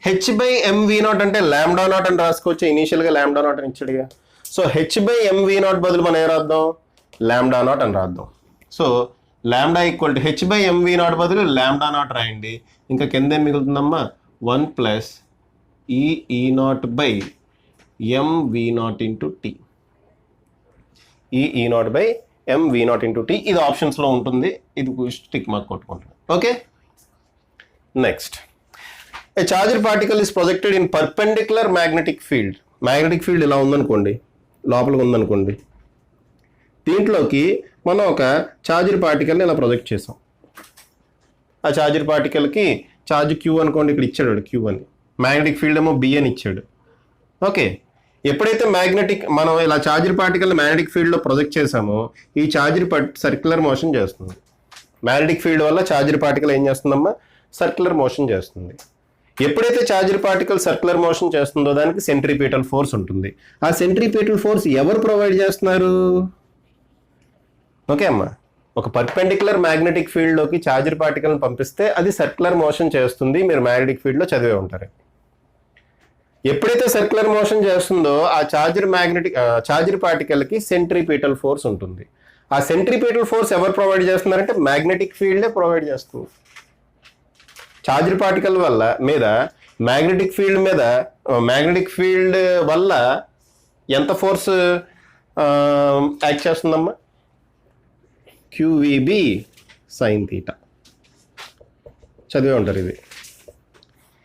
H by M v0 అంటే లాంబ్డా నాట్ అని రాసుకోవచ్చు. ఇనీషియల్గా లాంబ్డా నాట్ అని ఇచ్చాడుగా. So H by M v0 బదులు మనం ఏం రాద్దాం? లాంబ్డా నాట్ అని రాద్దాం. So lambda equal to H by M v0 బదులు లాంబ్డా నాట్ రాయండి. ఇంకా కింద ఏం మిగులుతుందమ్మా? 1 ప్లస్ ఈ0 by M v0 into t. ఈ0 by M v0 into t. ఇది ఆప్షన్స్లో ఉంటుంది. ఇది టిక్ మార్క్ కొట్టుకుంటుంది. Okay, next. A charger particle is projected in perpendicular magnetic field. Magnetic field ఇలా ఉందనుకోండి, లోపలికి ఉందనుకోండి. దీంట్లోకి మనం ఒక ఛార్జర్ పార్టికల్ని ఇలా ప్రొజెక్ట్ చేసాం. ఆ ఛార్జర్ పార్టికల్కి ఛార్జ్ క్యూ అనుకోండి, ఇక్కడ ఇచ్చాడు క్యూ అని. మ్యాగ్నెటిక్ ఫీల్డ్ ఏమో బి అని ఇచ్చాడు. ఓకే, ఎప్పుడైతే మనం ఇలా ఛార్జర్ పార్టికల్ని మ్యాగ్నెటిక్ ఫీల్డ్లో ప్రొజెక్ట్ చేసామో ఈ ఛార్జర్ సర్క్యులర్ మోషన్ చేస్తుంది. మ్యాగ్నెటిక్ ఫీల్డ్ వల్ల ఛార్జర్ పార్టికల్ ఏం చేస్తుందమ్మా? సర్క్యులర్ మోషన్ చేస్తుంది. ఎప్పుడైతే ఛార్జర్ పార్టికల్ సర్క్యులర్ మోషన్ చేస్తుందో దానికి సెంట్రిపీటల్ ఫోర్స్ ఉంటుంది. ఆ సెంట్రిపీటల్ ఫోర్స్ ఎవరు ప్రొవైడ్ చేస్తున్నారు? ఓకే అమ్మా, ఒక పర్పెండిక్యులర్ మ్యాగ్నెటిక్ ఫీల్డ్లోకి ఛార్జర్ పార్టికల్ని పంపిస్తే అది సర్క్యులర్ మోషన్ చేస్తుంది. మీరు మ్యాగ్నెటిక్ ఫీల్డ్లో చదివే ఉంటారు. ఎప్పుడైతే సర్క్యులర్ మోషన్ చేస్తుందో ఆ ఛార్జర్ పార్టికల్కి సెంట్రిపీటల్ ఫోర్స్ ఉంటుంది. ఆ సెంట్రిపీటల్ ఫోర్స్ ఎవరు ప్రొవైడ్ చేస్తున్నారంటే మ్యాగ్నెటిక్ ఫీల్డే ప్రొవైడ్ చేస్తుంది. ఛార్జర్ పార్టికల్ మీద మ్యాగ్నెటిక్ ఫీల్డ్ వల్ల ఎంత ఫోర్స్ యాక్ట్ చేస్తుందమ్మా? QVB sine theta. చదివే ఉంటారు ఇది.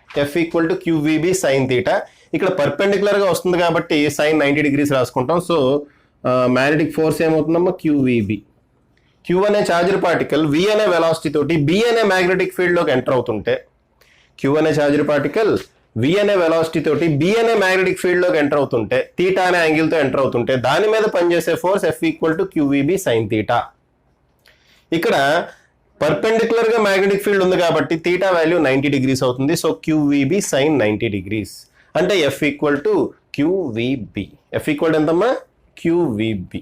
F equal to QVB sine theta. ఇక్కడ పర్పెండిక్యులర్గా వస్తుంది కాబట్టి సైన్ 90 డిగ్రీస్ రాసుకుంటాం. సో మ్యాగ్నెటిక్ ఫోర్స్ ఏమవుతుందమ్మా? క్యూవీబీ. క్యూ అనే ఛార్జర్ పార్టికల్ వి అనే వెలాసిటీ తోటి బి అనే మ్యాగ్నెటిక్ ఫీల్డ్లోకి ఎంటర్ అవుతుంటే, క్యూ అనే ఛార్జర్ పార్టికల్ వి అనే వెలాసిటీ తోటి బి అనే మ్యాగ్నెటిక్ ఫీల్డ్లోకి ఎంటర్ అవుతుంటే, థీటా అనే యాంగిల్తో ఎంటర్ అవుతుంటే దాని మీద పనిచేసే force F equal to QVB sine theta. ఇక్కడ పర్పెండిక్యులర్గా మ్యాగ్నెటిక్ ఫీల్డ్ ఉంది కాబట్టి థీటా వాల్యూ 90 డిగ్రీస్ అవుతుంది. సో క్యూవీబీ సైన్ 90 డిగ్రీస్ అంటే F equal to QVB. F equal ఎంతమ్మా? క్యూవీబీ.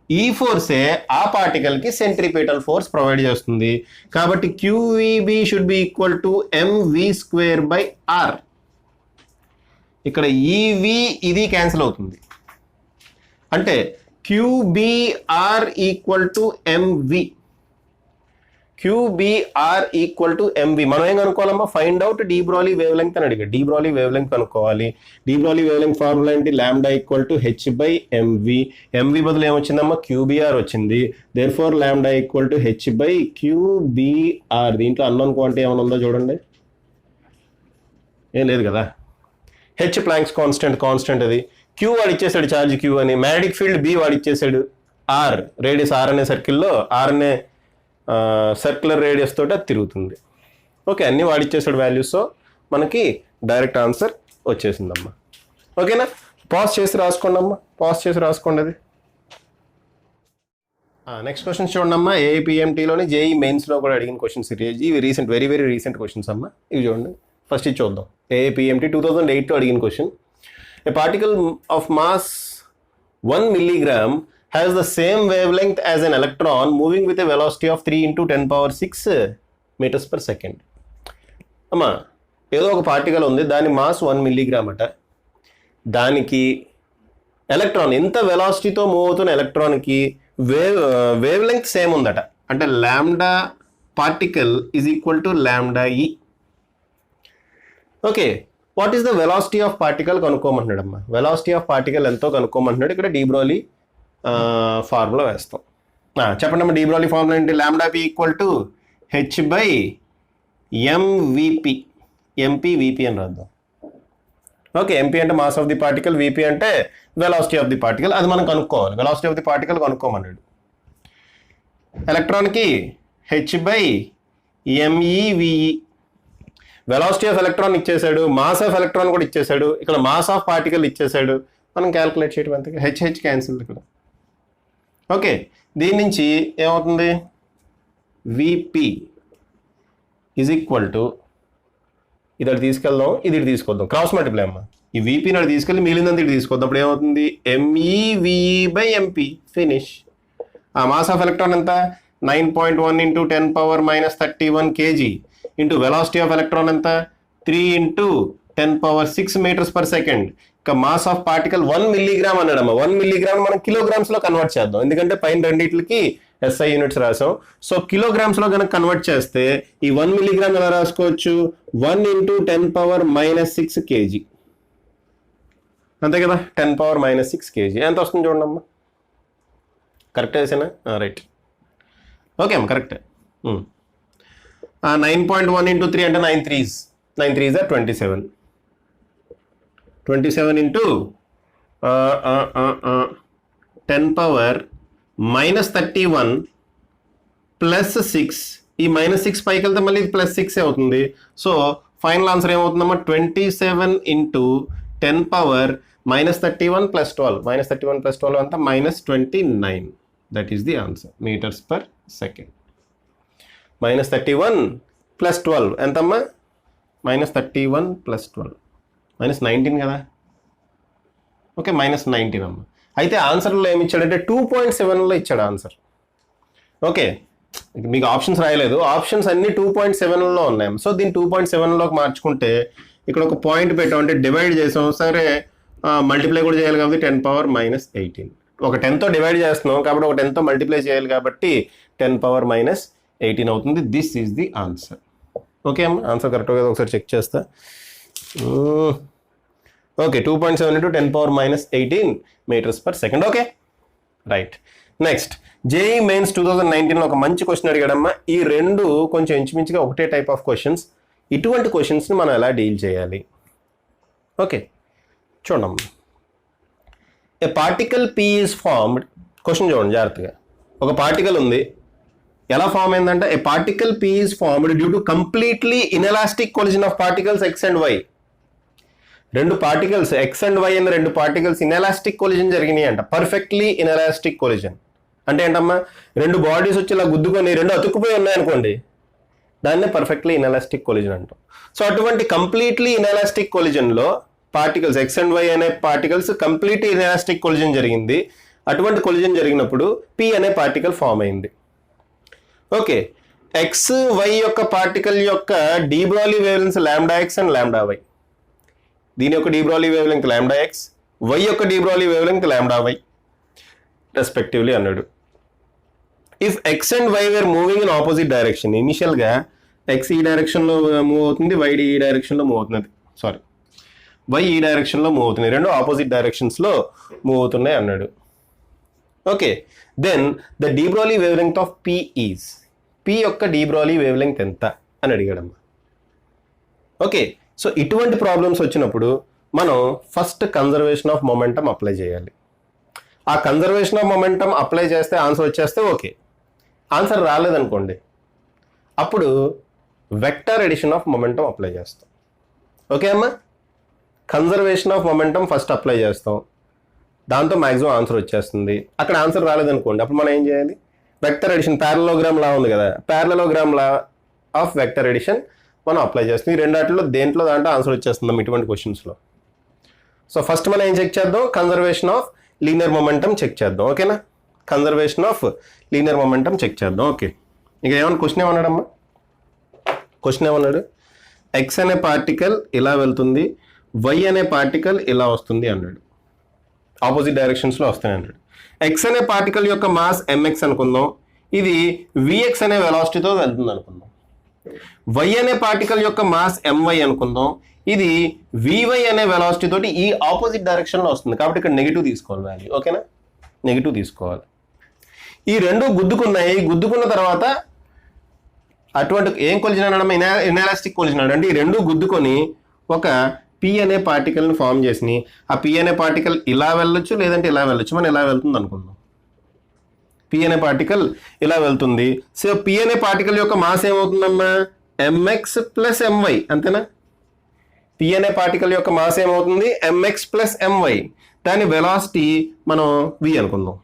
ఈ ఫోర్సే ఆ పార్టికల్కి సెంట్రిపీటల్ ఫోర్స్ ప్రొవైడ్ చేస్తుంది. కాబట్టి QVB should be equal to MV square by R. ఇక్కడ ఈవి ఇది క్యాన్సిల్ అవుతుంది. అంటే QBR equal to MV. QBR ఈక్వల్ టు MV. మనం ఏం కనుక్కోవాలమ్మా? Find out de Broglie wave length అని అడిగా. డి బ్రోలీ వేవ్ లెంగ్త్ కనుక్కోవాలి. De Broglie wave length formula ఏంటి? Lambda equal to H/MV. MV బదులు ఏమొచ్చిందమ్మా? QBR వచ్చింది. Therefore lambda equal to H/QBR. దీంట్లో అన్నోన్ క్వాంటిటీ ఏమైనా ఉందో చూడండి. ఏం లేదు కదా. హెచ్ ప్లాంక్స్ కాన్స్టెంట్ అది. క్యూ వాడు ఇచ్చేసాడు ఛార్జ్ క్యూ అని. మ్యాగ్నెటిక్ ఫీల్డ్ బి వాడు ఇచ్చేసాడు ఆర్. రేడియస్ ఆర్ అనే సర్కిల్లో ఆర్ అనే సర్క్యులర్ రేడియస్ తోటి అది తిరుగుతుంది. ఓకే, అన్నీ వాడిచ్చేసాడు వాల్యూస్. సో మనకి డైరెక్ట్ ఆన్సర్ వచ్చేసిందమ్మా. ఓకేనా? పాజ్ చేసి రాసుకోండి అమ్మా, పాజ్ చేసి రాసుకోండి అది. నెక్స్ట్ క్వశ్చన్స్ చూడండి అమ్మా. ఏఐపిఎంటీలోని జేఈ మెయిన్స్లో కూడా అడిగిన క్వశ్చన్స్ ఇవి recent, very very recent questions అమ్మా. ఇవి చూడండి. ఫస్ట్ ఇది చూద్దాం. ఏఐపిఎంటీ 2008లో అడిగిన question. A particle of mass 1 milligram has the same wavelength as an electron moving with a velocity of 3 × 10⁶ meters per second. అమ్మా, ఏదో ఒక పార్టికల్ ఉంది, దాని మాస్ 1 milligram అట. దానికి ఎలక్ట్రాన్, ఇంత వెలాసిటీతో మూవ్ అవుతున్న ఎలక్ట్రాన్కి వేవ్ లెంగ్త్ సేమ్ ఉందట. అంటే lambda particle is equal to lambda E. Okay, what is the velocity of particle కనుక్కోమంటున్నాడు అమ్మా. వెలాసిటీ ఆఫ్ పార్టికల్ ఎంతో కనుక్కోమంటున్నాడు. ఇక్కడ డి బ్రోలీ ఫార్ములా వేస్తాం. చెప్పండి అమ్మా, డి బ్రోలీ ఫార్ములా ఏంటి? Lambda P equal to H/MVP. MP VP అని రాద్దాం. ఓకే, ఎంపీ అంటే mass of the particle, VP అంటే వెలాసిటీ ఆఫ్ ది పార్టికల్. అది మనం కనుక్కోవాలి. వెలాసిటీ ఆఫ్ ది పార్టికల్ కనుక్కోమన్నాడు. ఎలక్ట్రాన్కి H/MEVE. వెలాసిటీ ఆఫ్ ఎలక్ట్రాన్ ఇచ్చేసాడు, మాస్ ఆఫ్ ఎలక్ట్రాన్ కూడా ఇచ్చేసాడు, ఇక్కడ మాస్ ఆఫ్ పార్టికల్ ఇచ్చేసాడు. మనం క్యాల్కులేట్ చేయడం అంతే. హెచ్ క్యాన్సిల్ ఇక్కడ. ఓకే, దీని నుంచి ఏమవుతుంది? విపి ఈజ్ ఈక్వల్ టు, ఇది అటు తీసుకెళ్దాం, ఇది ఇటు తీసుకొద్దాం, క్రాస్ మల్టిప్లై అమ్మా. ఈ విపిని అటు తీసుకెళ్ళి మిగిలిందంతా ఇటు తీసుకొద్దాం. అప్పుడు ఏమవుతుంది? MEVE/MP. ఫినిష్. ఆ మాస్ ఆఫ్ ఎలక్ట్రాన్ ఎంత? 9.1 × 10⁻31 kg into velocity of electron ఎంత? 3 × 10⁶ meters per second. ఇక mass of particle 1 milligram అన్నాడమ్మా. 1 milligram మనం కిలోగ్రామ్స్లో కన్వర్ట్ చేద్దాం, ఎందుకంటే పైన రెండింటికి SI యూనిట్స్ రాసాం. సో కిలోగ్రామ్స్లో కనుక కన్వర్ట్ చేస్తే ఈ 1 milligram ఎలా రాసుకోవచ్చు? 1 × 10⁻6 kg. అంతే కదా, 10⁻6 kg. ఎంత వస్తుంది చూడండి అమ్మా. కరెక్ట్ వేసేనా? రైట్. ఓకే అమ్మా, కరెక్టే. 9.1 × 3 అంటే 9 3s. 9 3s are 27. 27 into 10⁻31 plus 6. ఈ -6 పైకి వెళ్తే మళ్ళీ ఇది +6 అవుతుంది. So final answer ఏమవుతుందమ్మా? 27 × 10⁻31 + 12. -31 + 12 అంతా -29. That is the answer, metres per second. -31 + 12 ఎంతమ్మా? -31 + 12 -19 కదా. ఓకే, -19 అమ్మా. అయితే ఆన్సర్లో ఏమి ఇచ్చాడంటే 2.7లో ఇచ్చాడు ఆన్సర్. ఓకే, మీకు ఆప్షన్స్ రాయలేదు, ఆప్షన్స్ అన్ని 2.7లో ఉన్నాయి. సో దీన్ని 2.7లోకి మార్చుకుంటే ఇక్కడ ఒక పాయింట్ పెట్టాం, అంటే డివైడ్ చేసాం. సరే, మల్టిప్లై కూడా చేయాలి కాబట్టి 10⁻−18. ఒక 10తో డివైడ్ చేస్తున్నాం కాబట్టి ఒక 10తో మల్టిప్లై చేయాలి కాబట్టి 10⁻−18 అవుతుంది. This is the answer. Okay అమ్మా, ఆన్సర్ కరెక్ట్ కదా ఒకసారి చెక్ చేస్తా. Okay, 2.7 × 10⁻−18 meters per second. Okay, right. Next, JEE Mains 2019లో ఒక మంచి క్వశ్చన్ అడిగాడమ్మా. ఈ రెండు కొంచెం ఇంచుమించుగా ఒకటే టైప్ ఆఫ్ క్వశ్చన్స్. ఇటువంటి క్వశ్చన్స్ని మనం ఎలా డీల్ చేయాలి? ఓకే, చూడమ్మా. A particle P is formed. Question చూడండి జాగ్రత్తగా. ఒక పార్టికల్ ఉంది, ఎలా ఫామ్ అయిందంటే a particle P is formed due to completely inelastic collision of particles X and Y. రెండు పార్టికల్స్ ఎక్స్ అండ్ వై అనే రెండు పార్టికల్స్ ఇన్ఎలాస్టిక్ కొలిజన్ జరిగినాయి అంట. పర్ఫెక్ట్లీ ఇన్ఎలాస్టిక్ కొలిజన్ అంటే ఏంటమ్మా? రెండు బాడీస్ వచ్చి ఇలా గుద్దుకొని రెండు అతుక్కుపోయి ఉన్నాయనుకోండి, దాన్నే పర్ఫెక్ట్లీ ఇన్ఎలాస్టిక్ కొలిజన్ అంటాం. సో అటువంటి కంప్లీట్లీ ఇన్ఎలాస్టిక్ కొలిజన్లో పార్టికల్స్ ఎక్స్ అండ్ వై అనే పార్టికల్స్ కంప్లీట్ ఇన్ఎలాస్టిక్ కొలిజన్ జరిగింది. అటువంటి కొలిజన్ జరిగినప్పుడు పి అనే పార్టికల్ ఫామ్ అయింది. ఓకే, ఎక్స్ వై యొక్క పార్టికల్ యొక్క de Broglie wave length λx and λy. దీని యొక్క de Broglie wave length λx, Y యొక్క de Broglie wave length λy respectively అన్నాడు. If X and Y were moving in opposite direction, ఇనిషియల్గా X ఈ డైరెక్షన్లో move అవుతుంది, why ఈ డైరెక్షన్లో మూవ్ అవుతుంది, సారీ వై ఈ డైరెక్షన్లో మూవ్ అవుతున్నాయి, రెండు ఆపోజిట్ డైరెక్షన్స్లో మూవ్ అవుతున్నాయి అన్నాడు. Okay, then the de Broglie wave length of P is, P యొక్క డీ బ్రోలీ వేవ్ లెంగ్త్ ఎంత అని అడిగాడమ్మా. ఓకే, సో ఇటువంటి ప్రాబ్లమ్స్ వచ్చినప్పుడు మనం first conservation of momentum apply చేయాలి. ఆ కన్జర్వేషన్ ఆఫ్ మొమెంటం అప్లై చేస్తే ఆన్సర్ వచ్చేస్తే ఓకే, ఆన్సర్ రాలేదనుకోండి అప్పుడు vector addition of momentum apply చేస్తాం. ఓకే అమ్మా, conservation of momentum first apply చేస్తాం, దాంతో మ్యాక్సిమం ఆన్సర్ వచ్చేస్తుంది. అక్కడ ఆన్సర్ రాలేదనుకోండి అప్పుడు మనం ఏం చేయాలి, వెక్టర్ ఎడిషన్ ప్యారలోగ్రామ్ లా ఉంది కదా, parallelogram law of vector addition మనం అప్లై చేస్తాం. ఈ రెండాటిలో దేంట్లో దాంట్లో ఆన్సర్ వచ్చేస్తుందాం ఇటువంటి క్వశ్చన్స్లో. సో ఫస్ట్ మనం ఏం చెక్ చేద్దాం, conservation of linear momentum check చేద్దాం. ఓకేనా, conservation of linear momentum check చేద్దాం. ఓకే, ఇక ఏమన్నా క్వశ్చన్ ఏమన్నాడమ్మా, క్వశ్చన్ ఏమన్నాడు, ఎక్స్ అనే పార్టికల్ ఇలా వెళ్తుంది, వై అనే పార్టికల్ ఇలా వస్తుంది అన్నాడు, ఆపోజిట్ డైరెక్షన్స్లో వస్తాయి అన్నాడు. ఎక్స్ అనే పార్టికల్ యొక్క మాస్ ఎంఎక్స్ అనుకుందాం, ఇది విఎక్స్ అనే వెలాసిటీతో వెళ్తుంది అనుకుందాం. వై అనే పార్టికల్ యొక్క మాస్ ఎంవై అనుకుందాం, ఇది వివై అనే వెలాసిటీ తోటి ఈ ఆపోజిట్ డైరెక్షన్లో వస్తుంది, కాబట్టి ఇక్కడ నెగిటివ్ తీసుకోవాలి వాల్యూ. ఓకేనా, నెగిటివ్ తీసుకోవాలి. ఈ రెండు గుద్దుకున్నాయి, గుద్దుకున్న తర్వాత అటువంటి ఏం కొలిజిన్ అనడం, ఇనాలాస్టిక్ కొలిజిన్ అంటే ఈ రెండు గుద్దుకొని ఒక పి అనే పార్టికల్ని ఫామ్ చేసి, ఆ పి అనే పార్టికల్ ఇలా వెళ్ళొచ్చు లేదంటే ఇలా వెళ్ళొచ్చు, మనం ఇలా వెళ్తుంది అనుకుందాం. పి అనే పార్టికల్ ఇలా వెళ్తుంది. సో పి అనే పార్టికల్ యొక్క మాస్ ఏమవుతుందమ్మా, ఎంఎక్స్ ప్లస్ ఎంవై, అంతేనా. పి అనే పార్టికల్ యొక్క మాస్ ఏమవుతుంది, ఎంఎక్స్ ప్లస్ ఎంవై, దాని వెలాసిటీ మనం వి అనుకుందాం.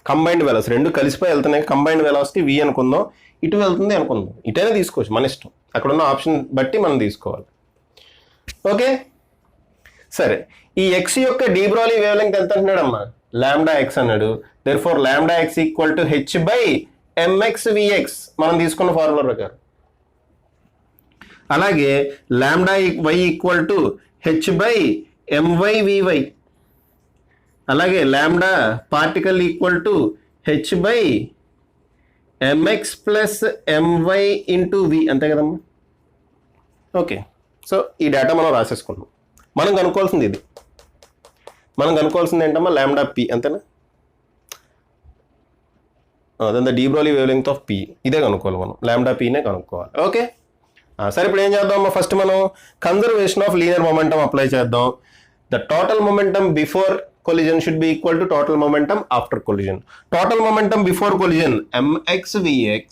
కంబైన్డ్ వెలాసిటీ, రెండు కలిసిపోయి వెళ్తున్నాయి, కంబైన్డ్ వెలాసిటీ వి అనుకుందాం. ఇటు వెళ్తుంది అనుకుందాం, ఇటైనా తీసుకోవచ్చు మన ఇష్టం, అక్కడ ఉన్న ఆప్షన్ బట్టి మనం తీసుకోవాలి. ఓకే, సరే, ఈ ఎక్స్ యొక్క డీ బ్రోలీ వేవ్ లెంగ్త్ ఎంత అంటున్నాడమ్మా, లాంబ్డా ఎక్స్ అన్నాడు. Therefore lambda X equal to H by MX VX మనం తీసుకున్న ఫార్ములా ప్రకారం. అలాగే lambda Y equal to H by MY VY, అలాగే lambda particle equal to H by MX plus MY into V, అంతే కదమ్మా. Okay, so ఈ data మనం రాసేసుకున్నాం. మనం కనుక్కోవాల్సింది ఇది, మనం కనుక్కోవాల్సింది ఏంటమ్మా, లాంబ్డా పి, అంతేనా. Then the de Broglie wave length of P, ఇదే కనుక్కోవాలి మనం, లాంబ్డా పీనే కనుక్కోవాలి. ఓకే, సరే, ఇప్పుడు ఏం చేద్దాం, ఫస్ట్ మనం conservation of linear momentum apply చేద్దాం. The total momentum before collision should be equal to total momentum after collision. Total momentum before collision mx vx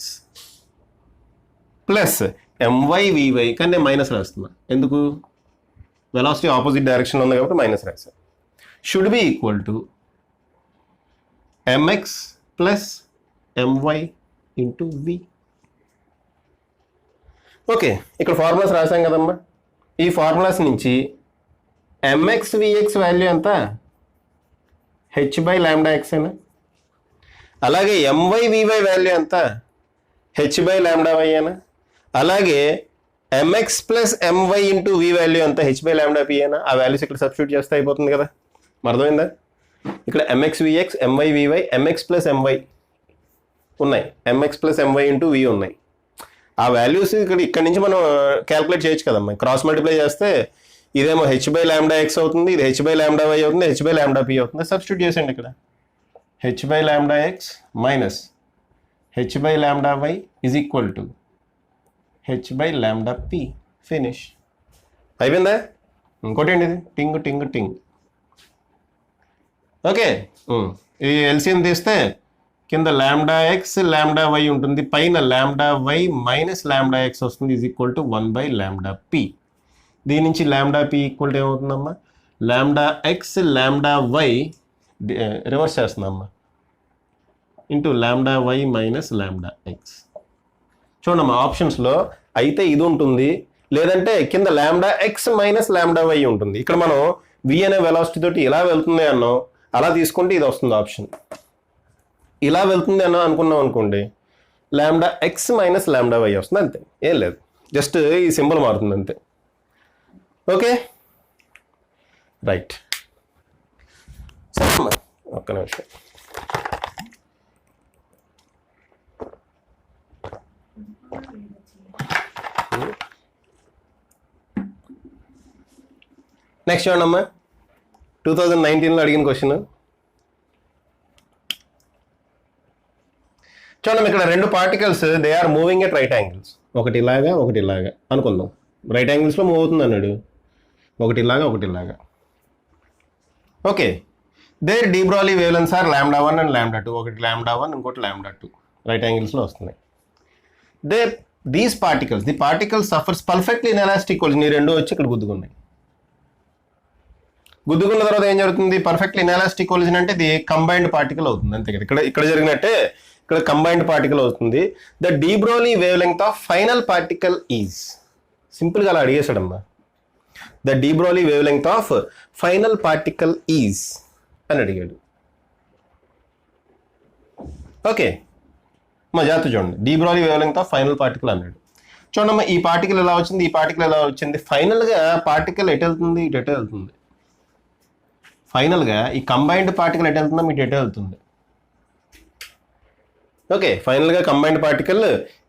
plus my vy, కానీ నేను మైనస్ రాస్తున్నా, ఎందుకు, వెలాసిటీ ఆపోజిట్ డైరెక్షన్లో ఉంది కాబట్టి minus రాసా. Should be equal to mx plus my into V. Okay, ఇక్కడ formulas రాసాం కదమ్మా, ఈ ఫార్ములాస్ నుంచి mx vx వాల్యూ ఎంత, హెచ్ బై లాంబ్డా ఎక్స్ అయినా, అలాగే ఎంవై వివై వాల్యూ ఎంత, హెచ్ బై లాంబ్డా వై అయినా, అలాగే MX plus MY into V value ఎంత, హెచ్ బై లాంబ్డా పి అయినా. ఆ వాల్యూస్ ఇక్కడ సబ్స్టిట్యూట్ చేస్తే అయిపోతుంది కదా, అర్థమైందా. ఇక్కడ m x v x, m y v y, m x plus m y ఉన్నాయి, m x plus MY into v ఉన్నాయి. ఆ వాల్యూస్ ఇక్కడ నుంచి మనం క్యాల్కులేట్ చేయొచ్చు కదమ్మా. క్రాస్ మల్టిప్లై చేస్తే ఇదేమో హెచ్ బై లాంబ్డా ఎక్స్ అవుతుంది, ఇది హెచ్ బై లాంబ్డా వై అవుతుంది, హెచ్ బై లాంబ్డా పి అవుతుంది. సబ్స్టిట్యూట్ చేసేయండి ఇక్కడ, h by lambda X minus h by lambda y is equal to H by lambda p. Finish, అయిపోయిందా. ఇంకోటి ఏంటి ఇది, టింగ్ టింగ్ టింగ్. ఓకే, ఈ ఎల్సిఎం తీస్తే కింద లాంబ్డా ఎక్స్ లాంబ్డా వై ఉంటుంది, పైన lambda Y minus lambda X వస్తుంది, is equal to 1 by lambda P. దీని నుంచి లాంబ్డా పి ఈక్వల్ టు ఏమవుతుందమ్మా, lambda X lambda Y reverse చేస్తుందమ్మా into lambda Y minus lambda X. చూడమ్మా ఆప్షన్స్లో అయితే ఇది ఉంటుంది, లేదంటే కింద lambda X minus lambda Y ఉంటుంది. ఇక్కడ మనం వి అనే వెలాసిటీ తోటి ఇలా వెళ్తుంది అన్నాం, అలా తీసుకుంటే ఇది వస్తుంది ఆప్షన్. ఇలా వెళ్తుంది అన్న అనుకున్నాం అనుకోండి, lambda X minus lambda y వస్తుంది, అంతే, ఏం లేదు, జస్ట్ ఈ సింబల్ మారుతుంది అంతే. Okay, right. ఒక్క నిమిషం, నెక్స్ట్ చూడండి అమ్మా, 2019లో అడిగిన క్వశ్చన్. చూడండి ఇక్కడ రెండు particles they are moving at right angles. ఒకటి ఇలాగా ఒకటి ఇలాగా అనుకుందాం. రైట్ యాంగిల్స్లో మూవ్ అవుతుంది అన్నాడు. ఒకటి ఇలాగా ఒకటి ఇలాగా. Okay, there de Broglie wave lengths are λ1 and λ2. ఒకటి λ1 ఇంకోటి λ2 రైట్ యాంగిల్స్లో వస్తున్నాయి. These particles, the particle suffers perfectly inelastic collision. ఈ రెండు వచ్చి ఇక్కడ గుద్దుకున్నాయి. గుద్దుకున్న తర్వాత ఏం జరుగుతుంది? పర్ఫెక్ట్లీ ఇన్ఎలాస్టిక్ కొలిజన్ అంటే ఇది కంబైన్డ్ పార్టికల్ అవుతుంది అంతే కదా. ఇక్కడ జరిగినట్టే ఇక్కడ కంబైన్డ్ పార్టికల్ అవుతుంది. The de Broglie wave length of final particle is. సింపుల్గా అలా అడిగేశాడమ్మా. The de Broglie wave length of final particle is అని అడిగాడు. ఓకే, మా జాగ్రత్త చూడండి. De Broglie wave length of final particle అన్నాడు. చూడమ్మా, ఈ పార్టికల్ ఎలా వచ్చింది, ఈ పార్టికల్ ఎలా వచ్చింది. ఫైనల్గా పార్టికల్ ఎటు వెళ్తుంది? ఇటు ఎటు వెళ్తుంది. ఫైనల్గా ఈ కంబైన్డ్ పార్టికల్ ఎటు వెళ్తుందో మీకు ఎటు వెళ్తుంది. ఓకే, ఫైనల్గా కంబైన్డ్ పార్టికల్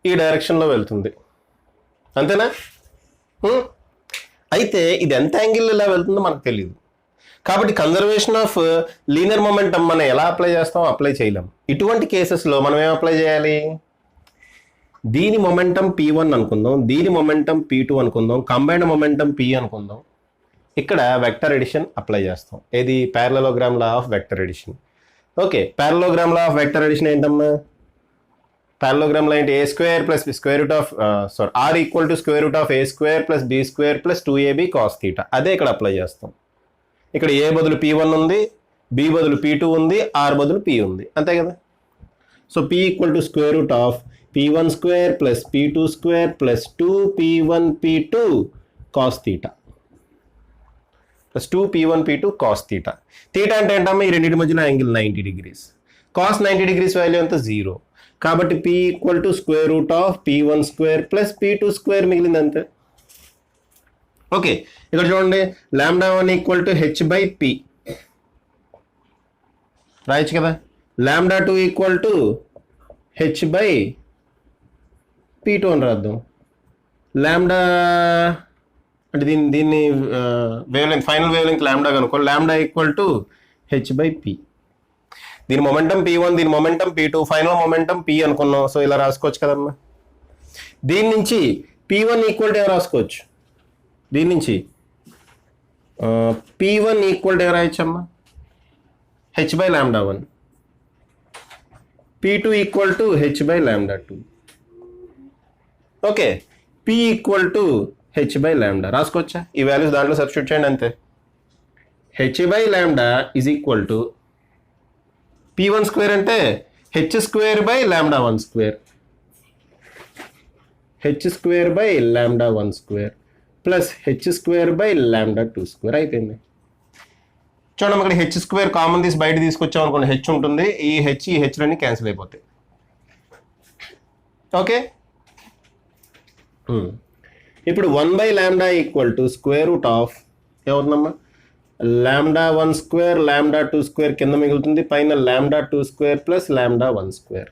ఈ డైరెక్షన్లో వెళ్తుంది అంతేనా? అయితే ఇది ఎంత యాంగిల్ ఇలా వెళ్తుందో మనకు తెలియదు. కాబట్టి కన్జర్వేషన్ ఆఫ్ లీనియర్ మొమెంటం మనం ఎలా అప్లై చేస్తాం? అప్లై చేయలేం. ఇటువంటి కేసెస్లో మనం ఏం అప్లై చేయాలి? దీని మొమెంటం P1 అనుకుందాం, దీని మొమెంటం P2 అనుకుందాం, కంబైన్డ్ మొమెంటం P అనుకుందాం. ఇక్కడ వెక్టర్ ఎడిషన్ అప్లై చేస్తాం. ఏది? Parallelogram law of vector addition. Okay, parallelogram law of vector addition ఏంటమ్మా? ప్యారలోగ్రామ్ లా ఏంటి? a² plus square root of r equal to square root of a² plus b² plus 2ab cos θ. అదే ఇక్కడ apply చేస్తాం. ఇక్కడ a బదులు P1 ఉంది, b బదులు P2 ఉంది, r బదులు P ఉంది అంతే కదా. So p equal to square root of P1² plus P2² plus 2p1 P2 cos θ plus 2p1 P2 cos θ. θ అంటే ఏంటమ్మా? ఈ రెండింటి మధ్యన angle 90 degrees. cos 90 degrees value ఎంత? 0. కాబట్టి p equal to square root of P1² plus P2² మిగిలింది అంతే. Okay, ఇక్కడ చూడండి, λ1 ఈక్వల్ టు h/p రాయొచ్చు కదా. λ2 ఈక్వల్ టు h/p2 అని రాద్దాం. లాంబ్డా అంటే దీన్ని wave length, final wave length lambda కనుక్కో. Lambda equal to h/p. దీని మొమెంటం P1, దీని momentum P2, final momentum P అనుకున్నాం. సో ఇలా రాసుకోవచ్చు కదమ్మా. దీని నుంచి P1 ఈక్వల్ టు ఏం రాసుకోవచ్చు? దీని నుంచి P1 ఈక్వల్ టు ఏం రాయొచ్చమ్మా? h/λ1. P2 equal to h/λ2. Okay, P equal to h/λ రాసుకోవచ్చా? ఈ వాల్యూస్ దాంట్లో సబ్స్టిట్యూట్ చేయండి అంతే. h/λ is equal to P1² అంటే h²/λ1², h²/λ1² ప్లస్ h²/λ2² అయిపోయింది. చూడండి, ఇక్కడ h² కామన్ తీసి బయట తీసుకొచ్చాం అనుకోండి, h ఉంటుంది. ఈ హెచ్లన్నీ క్యాన్సిల్ అయిపోతాయి. ఓకే, ఇప్పుడు 1/λ equal to square root of ఏమవుతుందమ్మా? λ1² λ2² కింద మిగులుతుంది, పైన λ2² ప్లస్ λ1².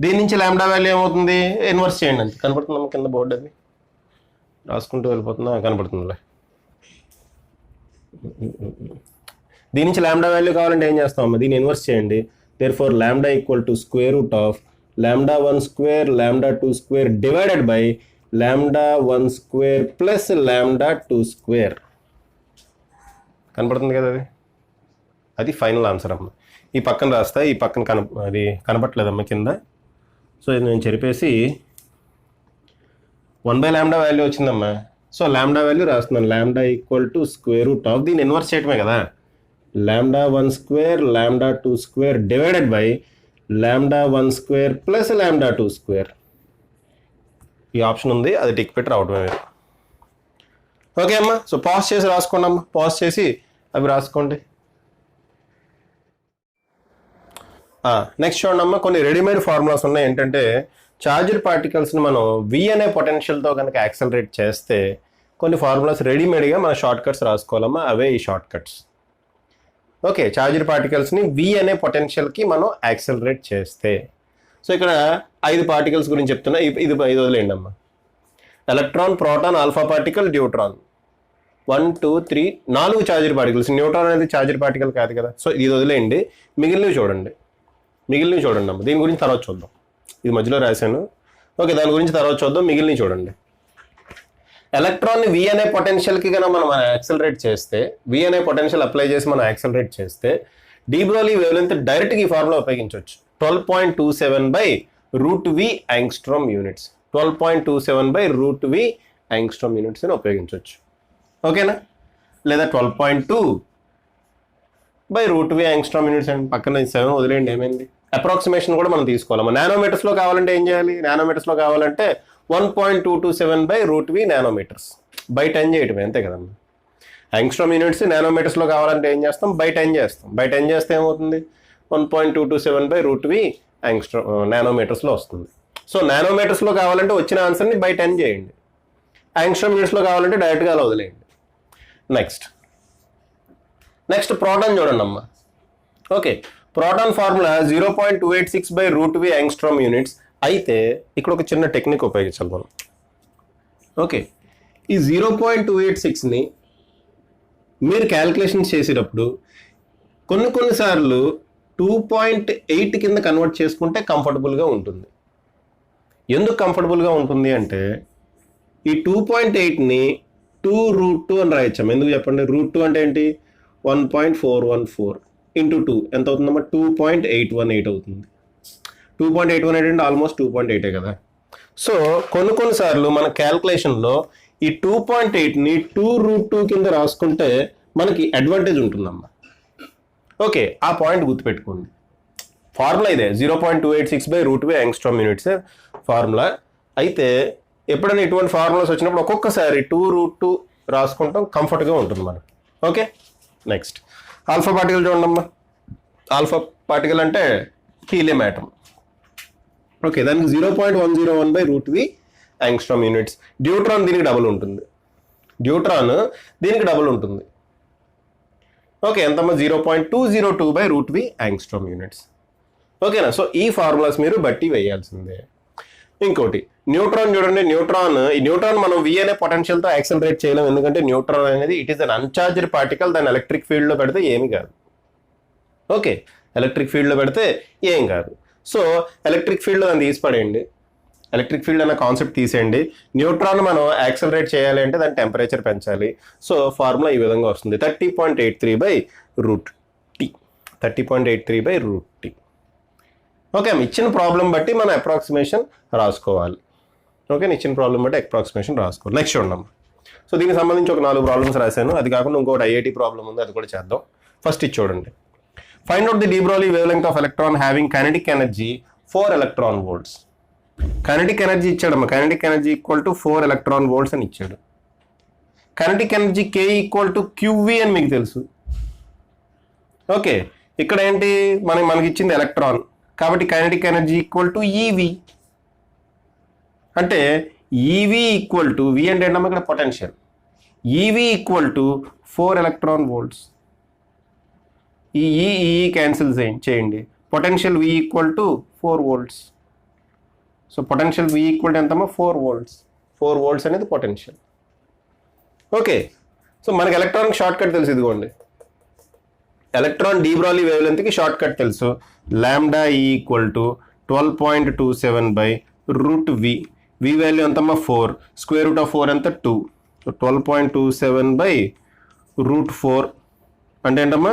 దీని నుంచి లాంబ్డా వాల్యూ ఏమవుతుంది? ఇన్వర్స్ చేయండి అంతే. కనపడుతుందమ్మా కింద బోర్డు? అది రాసుకుంటూ వెళ్ళిపోతుందా? కనపడుతుందిలే. దీని నుంచి లాంబ్డా వాల్యూ కావాలంటే ఏం చేస్తామమ్మా? దీన్ని ఇన్వర్స్ చేయండి. Therefore lambda equal to square root of λ1² λ2² divided by λ1² plus λ2². కనపడుతుంది కదా అది? అది ఫైనల్ ఆన్సర్ అమ్మ. ఈ పక్కన రాస్తా, ఈ పక్కన అది కనపట్లేదమ్మా కింద. సో ఇది నేను చెరిపేసి 1/λ వాల్యూ వచ్చిందమ్మా. సో లాంబ్డా వాల్యూ రాస్తున్నాను. Lambda equal to square root of, దీన్ని ఇన్వర్స్ చేయటమే కదా, λ1² λ2² డివైడెడ్ బై λ1² ప్లస్ λ2². ఈ ఆప్షన్ ఉంది, అది టిక్ పెట్టి రావటమే మీరు. ఓకే అమ్మా, సో పాజ్ చేసి రాసుకోండి అమ్మా. పాజ్ చేసి అవి రాసుకోండి. నెక్స్ట్ చూడండి అమ్మా, కొన్ని రెడీమేడ్ ఫార్ములాస్ ఉన్నాయి. ఏంటంటే చార్జ్డ్ పార్టికల్స్ని మనం V అనే పొటెన్షియల్తో కనుక యాక్సలరేట్ చేస్తే కొన్ని ఫార్ములాస్ రెడీమేడ్గా మన షార్ట్ కట్స్ రాసుకోవాలమ్మా. అవే ఈ షార్ట్ కట్స్. ఓకే, చార్జ్డ్ పార్టికల్స్ని V అనే పొటెన్షియల్కి మనం యాక్సలరేట్ చేస్తే, సో ఇక్కడ 5 పార్టికల్స్ గురించి చెప్తున్నా. ఇది వదిలేయండి అమ్మా. Electron, proton, alpha particle, neutron. 1 2 3 4 charged particles. Neutron అనేది ఛార్జర్ పార్టికల్ కాదు కదా, సో ఇది వదిలేయండి. మిగిలినవి చూడండి అమ్మ. దీని గురించి తర్వాత చూద్దాం. ఇది మధ్యలో రాశాను. ఓకే, దాని గురించి తర్వాత చూద్దాం. మిగిలినవి చూడండి. ఎలక్ట్రాన్ని వి అనే పొటెన్షియల్కి కనుక మనం యాక్సలరేట్ చేస్తే, వి అనే పొటెన్షియల్ అప్లై చేసి మనం యాక్సలరేట్ చేస్తే డి బ్రోలీ వేవ్ లెంత్ డైరెక్ట్గా ఈ ఫార్ములా ఉపయోగించవచ్చు. 12.27/√v angstrom units. 12.27/√v angstrom units అని ఉపయోగించవచ్చు. ఓకేనా? లేదా 12.2/√v యాంగ్స్ట్రోమ్ యూనిట్స్ అని పక్కన 7 వదిలేయండి, ఏమైంది. అప్రాక్సిమేషన్ కూడా మనం తీసుకోవాలి. నానోమీటర్స్లో కావాలంటే ఏం చేయాలి? నానోమీటర్స్లో కావాలంటే 1.227/√v నానోమీటర్స్. బై 10 చేయటమే, అంతే కదమ్మా. యాంగ్స్ట్రోమ్ యూనిట్స్ నానోమీటర్స్లో కావాలంటే ఏం చేస్తాం? బై 10 చేస్తాం. బై 10 చేస్తే ఏమవుతుంది? 1.227/√v యాంగ్స్ట్రోమ్ నానోమీటర్స్లో వస్తుంది. సో నానోమీటర్స్లో కావాలంటే వచ్చిన ఆన్సర్ని బై 10 చేయండి. యాంగ్స్ట్రోమ్ యూనిట్స్లో కావాలంటే డైరెక్ట్గా అలా వదిలేయండి. నెక్స్ట్ ప్రోటాన్ చూడండి అమ్మా. Okay, proton formula 0.286/√v angstrom units. అయితే ఇక్కడ ఒక చిన్న టెక్నిక్ ఉపయోగించాలి మనం. ఓకే, ఈ 0.286ని మీరు క్యాలిక్యులేషన్స్ చేసేటప్పుడు కొన్నిసార్లు 2.8 కింద కన్వర్ట్ చేసుకుంటే కంఫర్టబుల్గా ఉంటుంది. ఎందుకు కంఫర్టబుల్గా ఉంటుంది అంటే ఈ 2.8ని 2√2 అని రాయొచ్చాము. ఎందుకు చెప్పండి? √2 అంటే ఏంటి? 1.414 ఇంటూ 2 ఎంత అవుతుందమ్మా? 2.818 అవుతుంది. 2.818 అంటే ఆల్మోస్ట్ 2.8 కదా. సో కొన్నిసార్లు మన క్యాల్కులేషన్లో ఈ 2.8ని 2√2 కింద రాసుకుంటే మనకి అడ్వాంటేజ్ ఉంటుందమ్మా. ఓకే, ఆ పాయింట్ గుర్తుపెట్టుకోండి. ఫార్ములా ఇదే 0.286/√v యాంగ్స్ట్రోమ్ యూనిట్స్ ఫార్ములా. అయితే ఎప్పుడైనా ఇటువంటి ఫార్ములాస్ వచ్చినప్పుడు ఒక్కొక్కసారి 2√2 రాసుకుంటాం, కంఫర్ట్గా ఉంటుంది మనకు. ఓకే, నెక్స్ట్ ఆల్ఫా పార్టికల్ చూడండమ్మా. ఆల్ఫా పార్టికల్ అంటే హీలియం ఆటమ్. ఓకే, దానికి 0.101/√v యాంగ్స్ట్రోమ్ యూనిట్స్. డ్యూట్రాన్ దీనికి డబుల్ ఉంటుంది. ఓకే, ఎంతమ్మా? 0.202/√v angstrom units. ఓకేనా? సో ఈ ఫార్ములాస్ మీరు బట్టి వేయాల్సిందే. ఇంకోటి న్యూట్రాన్ చూడండి. ఈ న్యూట్రాన్ మనం వి అనే పొటెన్షియల్తో యాక్సలరేట్ చేయలేం. ఎందుకంటే న్యూట్రాన్ అనేది ఇట్ ఈస్ అన్ అన్చార్జ్డ్ పార్టికల్. దాన్ని ఎలక్ట్రిక్ ఫీల్డ్లో పెడితే ఏమి కాదు. ఓకే, ఎలక్ట్రిక్ ఫీల్డ్లో పెడితే ఏం కాదు. సో ఎలక్ట్రిక్ ఫీల్డ్లో దాన్ని తీసిపడేయండి. ఎలక్ట్రిక్ ఫీల్డ్ అనే కాన్సెప్ట్ తీసేయండి. న్యూట్రాన్ మనం యాక్సలరేట్ చేయాలి అంటే దాని టెంపరేచర్ పెంచాలి. సో ఫార్ములా ఈ విధంగా వస్తుంది. 30.83/√T. 30.83/√T. ఓకే, ఇచ్చిన ప్రాబ్లం బట్టి మనం అప్రాక్సిమేషన్ రాసుకోవాలి. ఓకే, ఇచ్చిన ప్రాబ్లం బట్టి అప్రాక్సిమేషన్ రాసుకోవాలి. నెక్స్ట్ చూడండి. సో దీనికి సంబంధించి ఒక 4 ప్రాబ్లమ్స్ రాశాను. అది కాకుండా ఇంకోటి ఐఐటి ప్రాబ్లం ఉంది, అది కూడా చేద్దాం. ఫస్ట్ ఇది చూడండి. Find out the de Broglie wave length of electron having kinetic energy 4 electron volts. Kinetic energy ఇచ్చాడమ్మా. Kinetic energy equal to 4 electron volts అని ఇచ్చాడు. Kinetic energy K equal to QV అని మీకు తెలుసు. ఓకే, ఇక్కడ ఏంటి? మనకి ఇచ్చింది ఎలక్ట్రాన్ కాబట్టి kinetic energy equal to EV. అంటే EV ఈక్వల్ టు V అంటే ఏంటమ్మా? ఇక్కడ potential. EV equal to 4 electron volts. ఈ క్యాన్సిల్ చేయండి. Potential V equal to 4 volts. So potential V equal to ఎంతమ్మా? 4 volts. 4 volts అనేది పొటెన్షియల్. ఓకే, సో మనకి electronic short cut తెలుసు. ఇదిగోండి, ఎలక్ట్రాన్ డి బ్రోలీ వేవ్ లెంత్కి షార్ట్ కట్ తెలుసు. Lambda equal to 12.27/√v. V value ఎంతమ్మా? 4. Square root of 4 ఎంత? 2. So 12.27/√4 అంటే ఏంటమ్మా?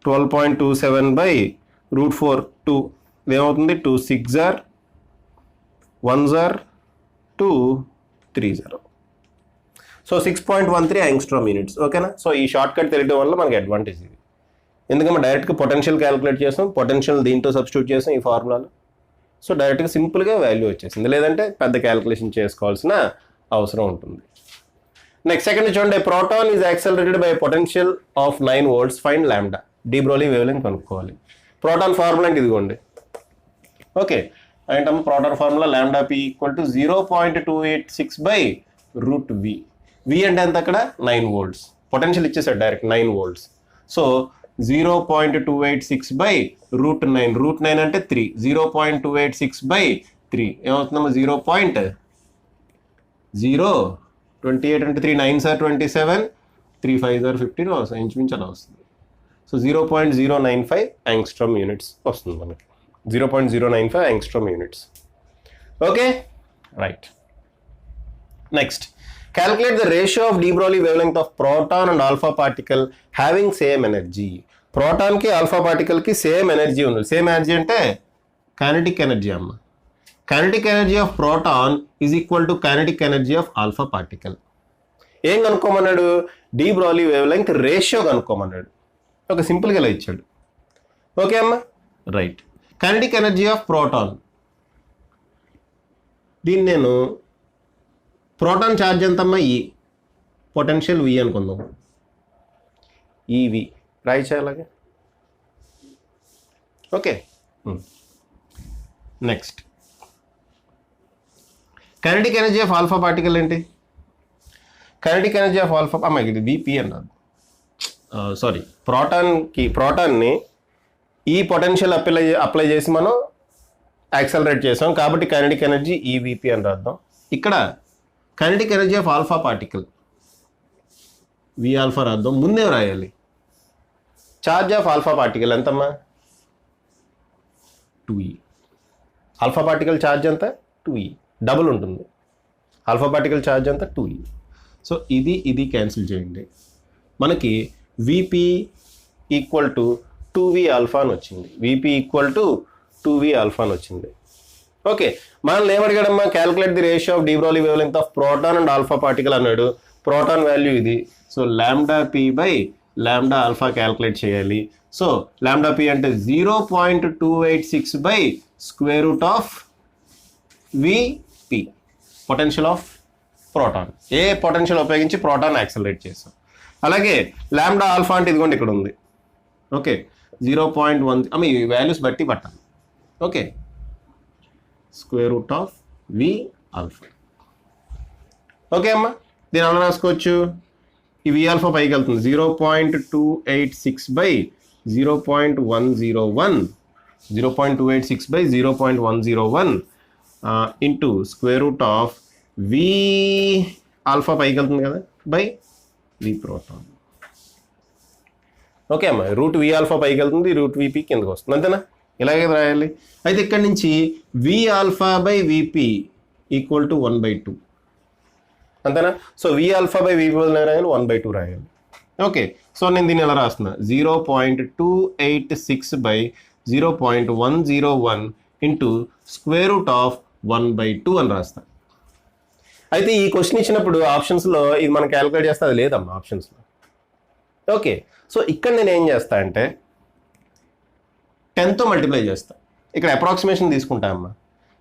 12.27/√4 2 ఏమవుతుంది? 2 6 ఆర్ 1 ఆర్ 2 3 0. So 6.13 angstrom units. ఓకేనా? సో ఈ షార్ట్ కట్ తెలియడం వల్ల మనకి అడ్వాంటేజ్ ఇది. ఎందుకంటే డైరెక్ట్గా పొటెన్షియల్ క్యాలిక్యులేట్ చేస్తాం, పొటెన్షియల్ దీంతో సబ్స్టిట్యూట్ చేస్తాం ఈ ఫార్ములాలో. సో డైరెక్ట్గా సింపుల్గా వాల్యూ వచ్చేసింది. లేదంటే పెద్ద క్యాలిక్యులేషన్ చేసుకోవాల్సిన అవసరం ఉంటుంది. నెక్స్ట్ సెకండ్ చూడండి. Proton is accelerated by potential of 9 volts. Find lambda. De Broglie wave length కనుక్కోవాలి. ప్రోటాన్ ఫార్ములా అంటే ఇదిగోండి. ఓకే, ఏంటమ్మా proton formula? Lambda P equal to 0.286/√v. V అంటే ఎంత? అక్కడ 9 volts. పొటెన్షియల్ ఇచ్చేసాడు డైరెక్ట్ 9 volts. సో 0.286/√9. √9 అంటే 3. 0.286/3 ఏమవుతుందమ్మా? 0.028 అంటే 3 9s are 27. 5 or 15 వస్తుంది, ఇంచుమించు అలా వస్తుంది. సో 0.095 యాంగ్స్ట్రామ్ యూనిట్స్ వస్తుంది మనకి. 0.095 angstrom units. Okay, right. Next, calculate the ratio of de Broglie wave length of proton and alpha particle having same energy. ప్రోటాన్కి ఆల్ఫా పార్టికల్కి సేమ్ ఎనర్జీ ఉంది. సేమ్ ఎనర్జీ అంటే కైనెటిక్ ఎనర్జీ అమ్మ. Kinetic energy of proton is equal to kinetic energy of alpha particle. ఏం కనుక్కోమన్నాడు? De Broglie wave length ratio కనుక్కోమన్నాడు. ఒక సింపుల్గా ఇలా ఇచ్చాడు. ఓకే అమ్మ, right. Kinetic energy of proton, దీన్ని నేను ప్రోటాన్ ఛార్జ్ ఎంతమ్మా? ఈ పొటెన్షియల్ వి అనుకుందాం. ఈవి రాయిచా అలాగే. Okay, next kinetic energy of alpha particle ఏంటి? కైనెటిక్ ఎనర్జీ ఆఫ్ ఆల్ఫా అమ్మ ఇది విపి అన్నది. సారీ, ప్రోటాన్ని ఈ పొటెన్షియల్ అప్లై చేసి మనం యాక్సలరేట్ చేసాం కాబట్టి కైనెటిక్ ఎనర్జీ ఈవిపి అని రాద్దాం. ఇక్కడ kinetic energy of alpha particle v alpha రాద్దాం. ముందే రాయాలి. ఛార్జ్ ఆఫ్ ఆల్ఫా పార్టికల్ ఎంతమ్మా? 2e. ఆల్ఫా పార్టికల్ ఛార్జ్ ఎంత? 2e. డబుల్ ఉంటుంది. ఆల్ఫా పార్టికల్ ఛార్జ్ ఎంత? 2e. సో ఇది క్యాన్సిల్ చేయండి. మనకి VP equal to 2v alpha అని వచ్చింది. VP equal to 2v alpha అని వచ్చింది. ఓకే, మనల్ని ఏమడిగాడమ్మా? Calculate the ratio of de Broglie wave length of proton and alpha particle అన్నాడు. ప్రోటాన్ వాల్యూ ఇది. So lambda P by lambda alpha calculate చేయాలి. So lambda P అంటే 0.286 by square root of V P, potential of proton. ఏ potential ఉపయోగించి proton accelerate చేస్తాం. అలాగే lambda alpha అంటే ఇదిగోండి ఇక్కడ ఉంది. ఓకే, 0.1 ఈ వాల్యూస్ బట్టి పట్టాలి. Okay, square root of v alpha. Okay అమ్మా, దీని అలా రాసుకోవచ్చు. ఈ వి ఆల్ఫా పైకి వెళ్తుంది. 0.286 by 0.101, 0.286 by 0.101 into square root of v alpha పైకి వెళ్తుంది కదా బై వి ప్రోటాన్. ఓకే అమ్మా, రూట్ వి ఆల్ఫా పైకి వెళ్తుంది, రూట్ విపి కిందకి వస్తుంది. అంతేనా? ఇలాగే రాయాలి. అయితే ఇక్కడ నుంచి V alpha by V P equal to 1/2. అంతేనా? So V alpha by V P రాయాలి, 1/2 రాయాలి. ఓకే, సో నేను దీన్ని ఎలా రాస్తున్నా? 0.286 by 0.101 into square root of 1/2 అని రాస్తా. అయితే ఈ క్వశ్చన్ ఇచ్చినప్పుడు ఆప్షన్స్లో ఇది మనం క్యాలిక్యులేట్ చేస్తే అది లేదమ్మా ఆప్షన్స్లో. ఓకే, సో ఇక్కడ నేను ఏం చేస్తా అంటే 10తో మల్టిప్లై చేస్తా. ఇక్కడ అప్రాక్సిమేషన్ తీసుకుంటా అమ్మా.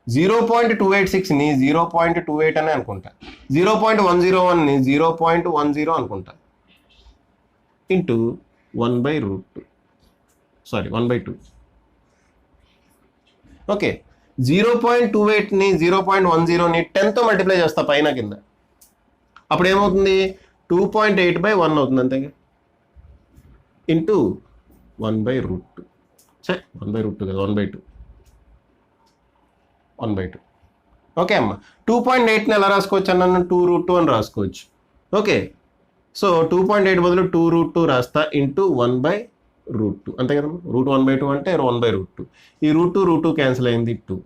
0.286ని 0.28 అని అనుకుంటా. 0.101ని 0.10 అనుకుంటా. ఇంటూ 1/2. ఓకే, 0.28ని 0.10ని 10తో మల్టిప్లై చేస్తా పైన కింద. అప్పుడు ఏమవుతుంది? 2.8/1 అవుతుంది అంతేగా. ఇంటూ 1/2. 1/2 కదా, 1/2. ఓకే అమ్మ, 2.8ని ఎలా రాసుకోవచ్చు అన్నాను? 2√2 అని రాసుకోవచ్చు. ఓకే, సో 2.8 బదులు 2√2 రాస్తా ఇంటూ 1/2. అంతే కదమ్మా. రూట్ 1/2 అంటే 1/2. ఈ √2 క్యాన్సిల్ అయింది 2.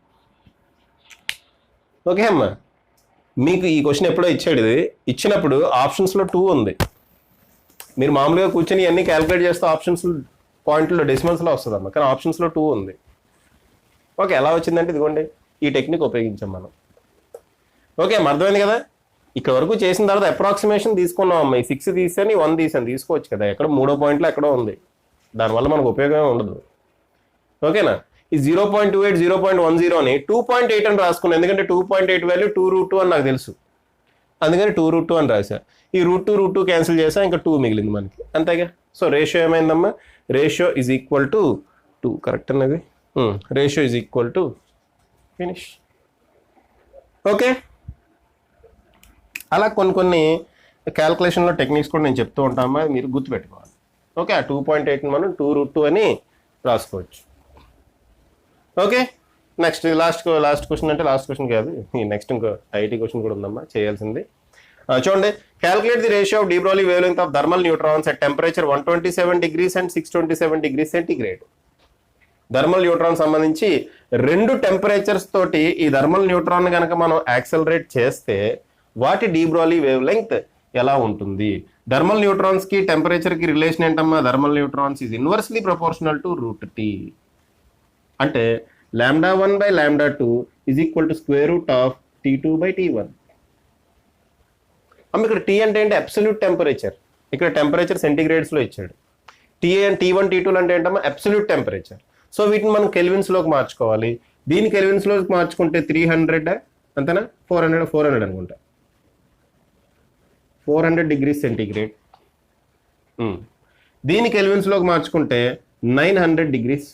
ఓకే అమ్మా, మీకు ఈ క్వశ్చన్ ఎప్పుడో ఇచ్చాడు. ఇది ఇచ్చినప్పుడు ఆప్షన్స్లో 2 ఉంది. మీరు మామూలుగా కూర్చొని ఇవన్నీ క్యాలిక్యులేట్ చేస్తే ఆప్షన్స్ పాయింట్లో డెసిమల్స్లో వస్తుందమ్మా, కానీ ఆప్షన్స్లో 2 ఉంది. ఓకే, ఎలా వచ్చిందంటే ఇదిగోండి ఈ టెక్నిక్ ఉపయోగించాం మనం. ఓకే అమ్మ, అర్థమైంది కదా? ఇక్కడ వరకు చేసిన తర్వాత అప్రాక్సిమేషన్ తీసుకున్నాం అమ్మ. ఈ 6 తీసాను, 1 తీసుకోవచ్చు కదా. ఎక్కడ 3వ పాయింట్లో ఎక్కడో ఉంది, దానివల్ల మనకు ఉపయోగమే ఉండదు. ఓకేనా? ఈ 0.28 0.10ని 2.8 అని రాసుకున్నాను. ఎందుకంటే 2.8 వాల్యూ 2√2 అని నాకు తెలుసు, అందుకని 2√2 అని రాశా. ఈ √2 క్యాన్సిల్ చేసా, ఇంకా 2 మిగిలింది మనకి, అంతేగా. సో రేషియో ఏమైందమ్మా? Ratio is equal to 2. Correct అన్నది. Ratio is equal to finish. Okay, అలా కొన్ని క్యాల్కులేషన్లో టెక్నిక్స్ కూడా నేను చెప్తూ ఉంటామా, మీరు గుర్తుపెట్టుకోవాలి. ఓకే, ఆ 2.8ని మనం 2√2 అని రాసుకోవచ్చు. ఓకే, నెక్స్ట్ లాస్ట్ క్వశ్చన్ అంటే లాస్ట్ క్వశ్చన్ కాదు, నెక్స్ట్ ఇంకో ఐటీ క్వశ్చన్ కూడా ఉందమ్మా చేయాల్సింది. చూడండి, calculate the ratio of de Broglie wave length of thermal neutrons at temperature 127 degrees and 627 degrees centigrade. Thermal neutron సంబంధించి 2 టెంపరేచర్స్ తోటి ఈ థర్మల్ న్యూట్రాన్ కనుక మనం యాక్సలరేట్ చేస్తే వాటి డి బ్రోలీ వేవ్ లెంగ్త్ ఎలా ఉంటుంది? థర్మల్ న్యూట్రాన్స్ కి టెంపరేచర్ కి రిలేషన్ ఏంటమ్మా? Thermal neutrons is inversely proportional to √T. అంటే λ1 by λ2 is equal to square root of T2 by T1. అమ్మ ఇక్కడ T అంటే ఏంటి? Absolute temperature. ఇక్కడ టెంపరేచర్ సెంటిగ్రేడ్స్ లో ఇచ్చాడు. T1 T2 అంటే ఏంటమ్మా? Absolute temperature. సో వీటిని మనం కెల్విన్స్ లోకి మార్చుకోవాలి. దీని కెల్విన్స్ లోకి మార్చుకుంటే 300 అంతేనా? 400 అనుకుంటా. 400 degrees సెంటిగ్రేడ్. దీని కెల్విన్స్ లోకి మార్చుకుంటే 900 degrees.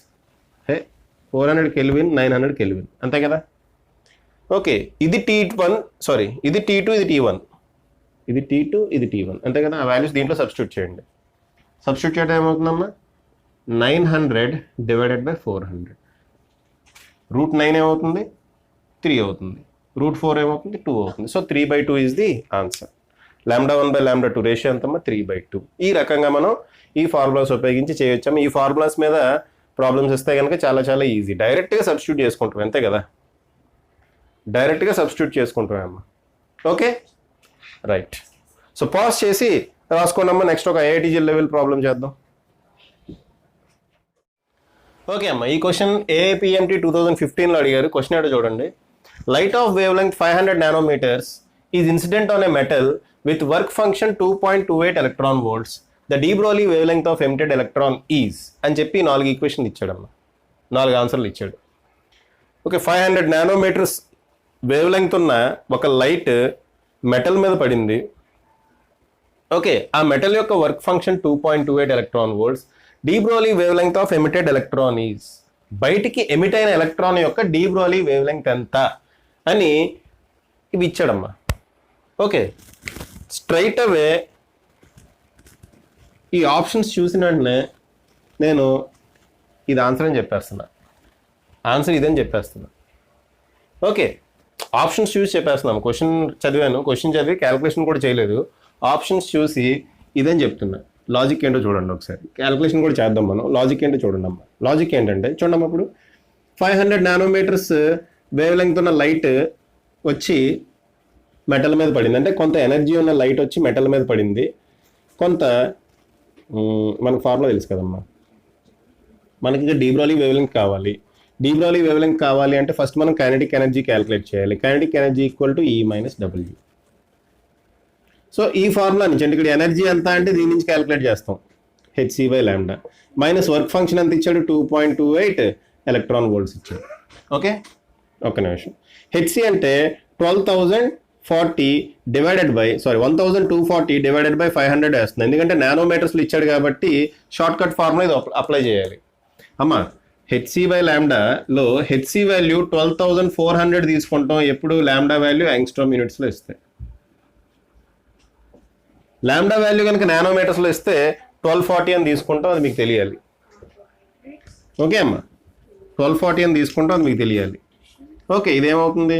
400 కెల్విన్ 900 కెల్విన్, అంతే కదా? ఓకే, ఇది T1, సారీ ఇది T2, ఇది T1, ఇది T2, ఇది T1, అంతే కదా? ఆ వాల్యూస్ దీంట్లో సబ్స్టిట్యూట్ చేయండి. సబ్స్టిట్యూట్ చేయడం ఏమవుతుందమ్మా? 900 డివైడెడ్ బై 400. √9 ఏమవుతుంది? 3 అవుతుంది. √4 ఏమవుతుంది? 2 అవుతుంది. So 3/2 is the answer. λ1 by λ2 ratio ఎంతమ్మా? 3/2. ఈ రకంగా మనం ఈ ఫార్ములాస్ ఉపయోగించి చేయొచ్చాము. ఈ ఫార్ములాస్ మీద ప్రాబ్లమ్స్ వస్తే కనుక చాలా చాలా ఈజీ. డైరెక్ట్గా సబ్స్టిట్యూట్ చేసుకుంటాం, అంతే కదా? డైరెక్ట్గా సబ్స్టిట్యూట్ చేసుకుంటామమ్మా. Okay, right. సో పాజ్ చేసి రాసుకోండమ్మా. నెక్స్ట్ ఒక ఐఐటీజీ లెవెల్ ప్రాబ్లం చేద్దాం. ఓకే అమ్మా, ఈ క్వశ్చన్ AIPMT 2015లో అడిగారు. క్వశ్చన్ ఏంటో చూడండి. Light of wavelength 500 nanometers is incident on a metal with work function 2.28 electron volts. The de Broglie wave length of emitted electron is అని చెప్పి 4 equation ఇచ్చాడమ్మా. 4 ఆన్సర్లు ఇచ్చాడు. ఓకే, 500 nanometers వేవ్ లెంగ్త్ ఉన్న ఒక లైట్ మెటల్ మీద పడింది. Okay, ఆ metal యొక్క work function 2.28 electron volts. De Broglie wave length of emitted electron is. బయటికి ఎమిట్ అయిన ఎలక్ట్రాన్ యొక్క డి బ్రోలీ వేవ్ లెంగ్త్ ఎంత అని ఇవి ఇచ్చాడమ్మా. ఓకే, స్ట్రైట్ అవే ఈ ఆప్షన్స్ చూసిన వెంటనే నేను ఇది ఆన్సర్ అని చెప్పేస్తున్నా. ఆన్సర్ ఇదని చెప్పేస్తున్నా. ఓకే, ఆప్షన్స్ చూసి చెప్పేస్తున్నాము. క్వశ్చన్ చదివాను, క్వశ్చన్ చదివి క్యాలిక్యులేషన్ కూడా చేయలేదు. ఆప్షన్స్ చూసి ఇదని చెప్తున్నా. లాజిక్ ఏంటో చూడండి ఒకసారి. క్యాలిక్యులేషన్ కూడా చేద్దాం మనం. లాజిక్ ఏంటో చూడండి అమ్మా. లాజిక్ ఏంటంటే చూడమ్మా, ఇప్పుడు 500 nanometers వేవ్ లెంగ్త్ ఉన్న లైట్ వచ్చి మెటల్ మీద పడింది. అంటే కొంత ఎనర్జీ ఉన్న లైట్ వచ్చి మెటల్ మీద పడింది. కొంత మనకు ఫార్ములా తెలుసు కదమ్మా. మనకి ఇంకా డి బ్రోలీ వేవ్ లెంగ్త్ కావాలి. డి బ్రోలీ వేవ్ లెంగ్త్ కావాలి అంటే ఫస్ట్ మనం కైనెటిక్ ఎనర్జీ క్యాలిక్యులేట్ చేయాలి. Kinetic energy equal to E - W. So ఈ ఫార్ములా నుంచి అంటే ఇక్కడ ఎనర్జీ ఎంత అంటే దీని నుంచి క్యాలిక్యులేట్ చేస్తాం. hc/λ మైనస్ వర్క్ ఫంక్షన్ ఎంత ఇచ్చాడు? 2.28 electron volts ఇచ్చాడు. ఓకే, ఒక్క నిమిషం. hc అంటే 12,040 డివైడెడ్ బై 1240 డివైడెడ్ బై 500 వేస్తుంది. ఎందుకంటే నానోమీటర్స్లో ఇచ్చాడు కాబట్టి షార్ట్ కట్ ఫార్ములా ఇది అప్లై చేయాలి. అమ్మా, hc/λలో hc వాల్యూ 12,400 తీసుకుంటాం. ఎప్పుడు λ వాల్యూ యాంగ్స్ట్రోమ్ యూనిట్స్లో ఇస్తాయి. లాంబ్డా వాల్యూ కనుక నానోమీటర్స్లో ఇస్తే 1240 అని తీసుకుంటాం, అది మీకు తెలియాలి. ఓకే అమ్మా, 1240 అని తీసుకుంటాం, అది మీకు తెలియాలి. ఓకే, ఇదేమవుతుంది?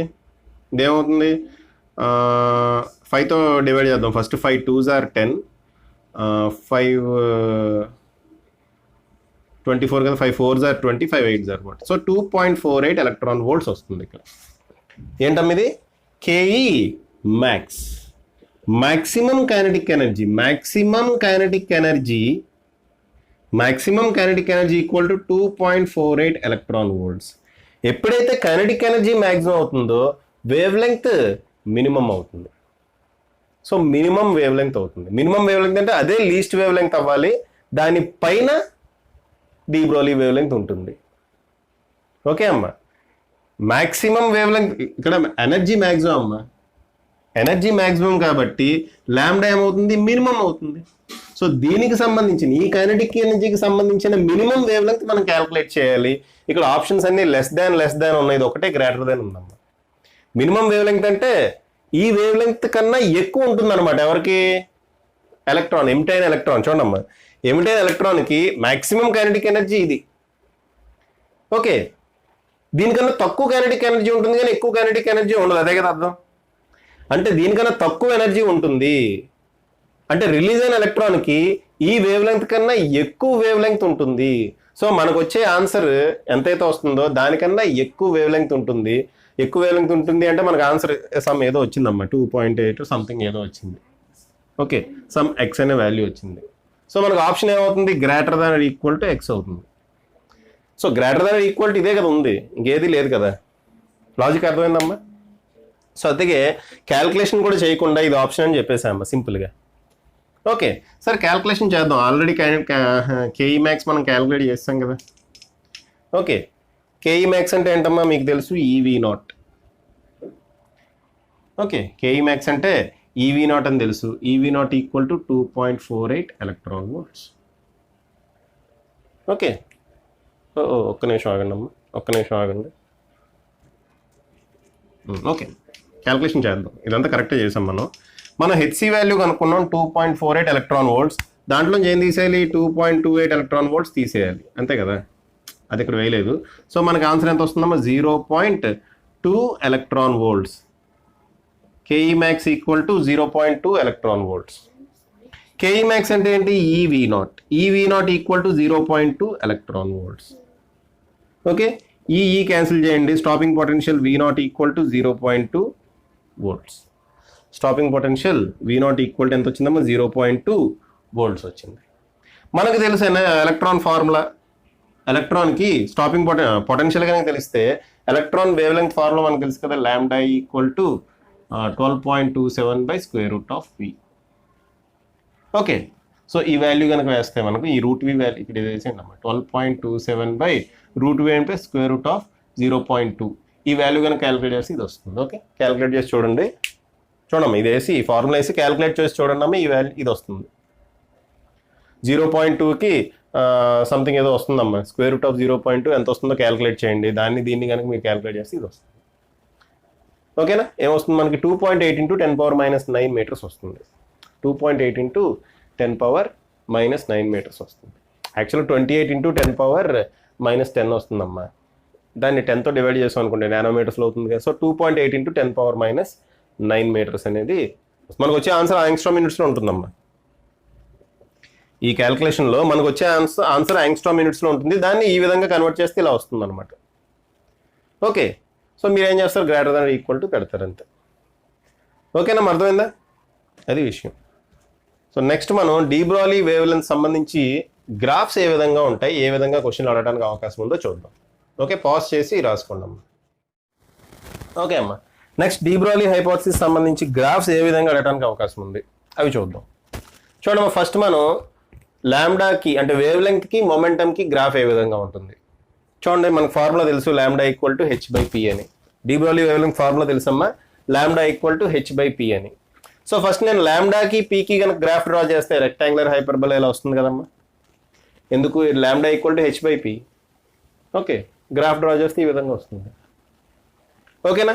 5తో డివైడ్ చేద్దాం. ఫస్ట్ 5 2s are 10, 5 24 కదా, 5 4s are 20, 5 8s are 40. So 2.48 electron volts వస్తుంది ఇక్కడ. ఏంటమ్మా ఇది? KE max. maximum kinetic energy equal to 2.48 electron volts. ఎప్పుడైతే కైనెటిక్ ఎనర్జీ మ్యాక్సిమం అవుతుందో వేవ్ లెంగ్త్ మినిమం అవుతుంది. సో మినిమం వేవ్ లెంగ్త్ అవుతుంది. మినిమం వేవ్ లెంగ్త్ అంటే అదే లీస్ట్ వేవ్ లెంగ్త్ అవ్వాలి. దానిపైన డి బ్రోలీ వేవ్ లెంగ్త్ ఉంటుంది. ఓకే అమ్మా, మ్యాక్సిమం వేవ్ లెంగ్త్ ఇక్కడ ఎనర్జీ మ్యాక్సిమం అమ్మా. ఎనర్జీ మ్యాక్సిమం కాబట్టి లాంబ్డా ఏమవుతుంది? మినిమం అవుతుంది. సో దీనికి సంబంధించిన ఈ కైనెటిక్ ఎనర్జీకి సంబంధించిన మినిమం వేవ్ లెంగ్త్ మనం క్యాలిక్యులేట్ చేయాలి. ఇక్కడ ఆప్షన్స్ అన్ని లెస్ దాన్ ఉన్నాయి, ఒకటే గ్రేటర్ దాన్ ఉందమ్మా. మినిమం వేవ్ లెంగ్త్ అంటే ఈ వేవ్ లెంగ్త్ కన్నా ఎక్కువ ఉంటుంది అనమాట. ఎవరికి? ఎలక్ట్రాన్, ఎమిటైన ఎలక్ట్రాన్. చూడమ్మా, ఎమిటైన ఎలక్ట్రాన్కి మ్యాక్సిమం కైనెటిక్ ఎనర్జీ ఇది. ఓకే, దీనికన్నా తక్కువ కైనెటిక్ ఎనర్జీ ఉంటుంది కానీ ఎక్కువ కైనెటిక్ ఎనర్జీ ఉండదు. అదే కదా అర్థం. అంటే దీనికన్నా తక్కువ ఎనర్జీ ఉంటుంది. అంటే రిలీజ్ అయిన ఎలక్ట్రాన్కి ఈ వేవ్ లెంగ్త్ కన్నా ఎక్కువ వేవ్ లెంగ్త్ ఉంటుంది. సో మనకు వచ్చే ఆన్సర్ ఎంతైతే వస్తుందో దానికన్నా ఎక్కువ వేవ్ లెంగ్త్ ఉంటుంది. ఎక్కువ వేవ్ లెంగ్త్ ఉంటుంది అంటే మనకు ఆన్సర్ సమ్ ఏదో వచ్చిందమ్మా, 2.8 సంథింగ్ ఏదో వచ్చింది. ఓకే, సమ్ ఎక్స్ అనే వాల్యూ వచ్చింది. సో మనకు ఆప్షన్ ఏమవుతుంది, greater than equal to X అవుతుంది. So greater than equal to ఇదే కదా ఉంది, ఇంకేది లేదు కదా. లాజిక్ అర్థమైందమ్మా? సో అందుకే క్యాల్కులేషన్ కూడా చేయకుండా ఇది ఆప్షన్ అని చెప్పేసామ్మా సింపుల్గా. ఓకే సార్, క్యాల్కులేషన్ చేద్దాం. ఆల్రెడీ కేఈ మ్యాక్స్ మనం క్యాల్కులేట్ చేస్తాం కదా. ఓకే, కేఈ మ్యాక్స్ అంటే ఏంటమ్మా మీకు తెలుసు, e V naught. Okay, KE max అంటే ఈవీ నాట్ అని తెలుసు. E V naught equal to 2.48 electron volts. Okay, ఒక్క నిమిషం ఆగండి అమ్మా, ఒక్క నిమిషం ఆగండి. ఓకే, క్యాల్కులేషన్ చేద్దాం. ఇదంతా కరెక్టే చేసాం మనం హెచ్సి వాల్యూ కనుక్కున్నాం 2.48 ఎలక్ట్రాన్ వోల్ట్స్. దాంట్లో ఏం తీసేయాలి, 2.28 ఎలక్ట్రాన్ వోల్ట్స్ తీసేయాలి, అంతే కదా. అది ఇక్కడ వేయలేదు. సో మనకి ఆన్సర్ ఎంత వస్తుందమ్మా, 0.2 electron volts. KE max equal to 0.2 electron volts. KE max అంటే ఏంటి, e V naught. E V naught equal to 0.2 electron volts. Okay, ఈ క్యాన్సిల్ చేయండి. Stopping potential V naught equal to 0.2 volts. Stopping potential V naught equal to ఎంత వచ్చిందమ్మా, 0.2 volts వచ్చింది. మనకు తెలిసిన electron formula, ఎలక్ట్రాన్కి స్టాపింగ్ పొటెన్షియల్ కనుక తెలిస్తే ఎలక్ట్రాన్ వేవ్ లెంగ్త్ ఫార్ములా మనకు తెలుసు కదా, lambda equal to 12.27/√v. Okay, so ఈ వాల్యూ కనుక వేస్తే మనకు ఈ √v వాల్యూ ఇక్కడ వేసేయండి అమ్మా, 12.27/√v అంటే √0.2. ఈ వాల్యూ కనుక క్యాలిక్యులేట్ చేసి ఇది వస్తుంది. ఓకే, క్యాలిక్యులేట్ చేసి చూడండి. చూడమ్మా, ఇది వేసి ఈ ఫార్ములా వేసి క్యాలిక్యులేట్ చేసి చూడండి అమ్మా, ఈ వాల్యూ ఇది వస్తుంది. 0.2కి సంథింగ్ ఏదో వస్తుందమ్మా, √0.2 ఎంత వస్తుందో క్యాలిక్యులేట్ చేయండి. దీన్ని కనుక మీరు క్యాలిక్యులేట్ చేస్తే ఇది వస్తుంది. ఓకేనా, ఏమొస్తుంది మనకి 2.8 × 10⁻⁹ మీటర్స్ వస్తుంది. 2.8 × 10⁻⁹ మీటర్స్ వస్తుంది. యాక్చువల్గా 28 × 10⁻⁻10 వస్తుందమ్మా. దాన్ని 10తో డివైడ్ చేసాం అనుకోండి, నానోమీటర్స్లో అవుతుంది కదా. సో 2.8 × 10⁻⁹ మీటర్స్ అనేది మనకు వచ్చే ఆన్సర్ యాంగ్స్ట్రామ్ యూనిట్స్లో ఉంటుందమ్మా. ఈ క్యాల్కులేషన్లో మనకు వచ్చే ఆన్సర్ యాంగ్స్ట్రామ్ యూనిట్స్లో ఉంటుంది. దాన్ని ఈ విధంగా కన్వర్ట్ చేస్తే ఇలా వస్తుంది అనమాట. ఓకే, సో మీరు ఏం చేస్తారు, గ్రేటర్ దాన్ ఈక్వల్ టు పెడతారు అంతే. ఓకేనా, అర్థమైందా? అది విషయం. సో నెక్స్ట్ మనం డి బ్రోగ్లీ వేవ్ లెంత్ సంబంధించి గ్రాఫ్స్ ఏ విధంగా ఉంటాయి, ఏ విధంగా క్వశ్చన్ అడగడానికి అవకాశం ఉందో చూద్దాం. ఓకే, పాజ్ చేసి రాసుకోండి అమ్మా. ఓకే అమ్మా, నెక్స్ట్ డి బ్రోగ్లీ హైపోథసిస్ సంబంధించి గ్రాఫ్స్ ఏ విధంగా అడగడానికి అవకాశం ఉంది అవి చూద్దాం. చూడమ్మా, ఫస్ట్ మనం లాంబ్డాకి అంటే వేవ్ లెంగ్త్కి మొమెంటమ్కి గ్రాఫ్ ఏ విధంగా ఉంటుంది చూడండి. మనకు ఫార్ములా తెలుసు, లాంబ్డా ఈక్వల్ టు h/p అని. De Broglie wave length formula తెలుసమ్మా, లాంబ్డా ఈక్వల్ టు h/p అని. సో ఫస్ట్ నేను లాంబ్డాకి పీకి కనుక గ్రాఫ్ డ్రా చేస్తే రెక్టాంగులర్ హైపర్బోలా ఇలా వస్తుంది కదమ్మా. ఎందుకు, lambda equal to h/p. Okay, graph draw చేస్తే ఈ విధంగా వస్తుంది. ఓకేనా,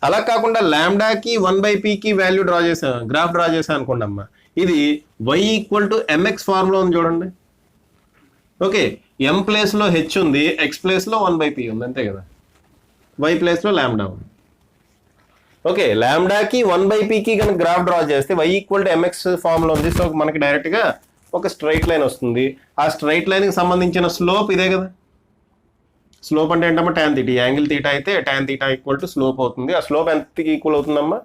అలా కాకుండా లాంబ్డాకి 1/pకి వాల్యూ డ్రా చేసాను, గ్రాఫ్ డ్రా చేసాను అనుకోండి అమ్మా. ఇది y equal to mx formula ఉంది చూడండి. ఓకే, m ప్లేస్లో h ఉంది, x ప్లేస్లో 1/p ఉంది, అంతే కదా. y ప్లేస్లో లాంబ్డా ఉంది. ఓకే, లాంబ్డాకి 1/pకి కనుక గ్రాఫ్ డ్రా చేస్తే y equal to mx formula ఉంది. సో మనకి డైరెక్ట్గా ఒక స్ట్రైట్ లైన్ వస్తుంది. ఆ స్ట్రైట్ లైన్కి సంబంధించిన స్లోప్ ఇదే కదా. స్లోప్ అంటే ఏంటమ్మా, tan θ. యాంగిల్ θ అయితే tan θ ఈక్వల్ టు స్లోప్ అవుతుంది. ఆ స్లోప్ ఎంతకి ఈక్వల్ అవుతుందమ్మా,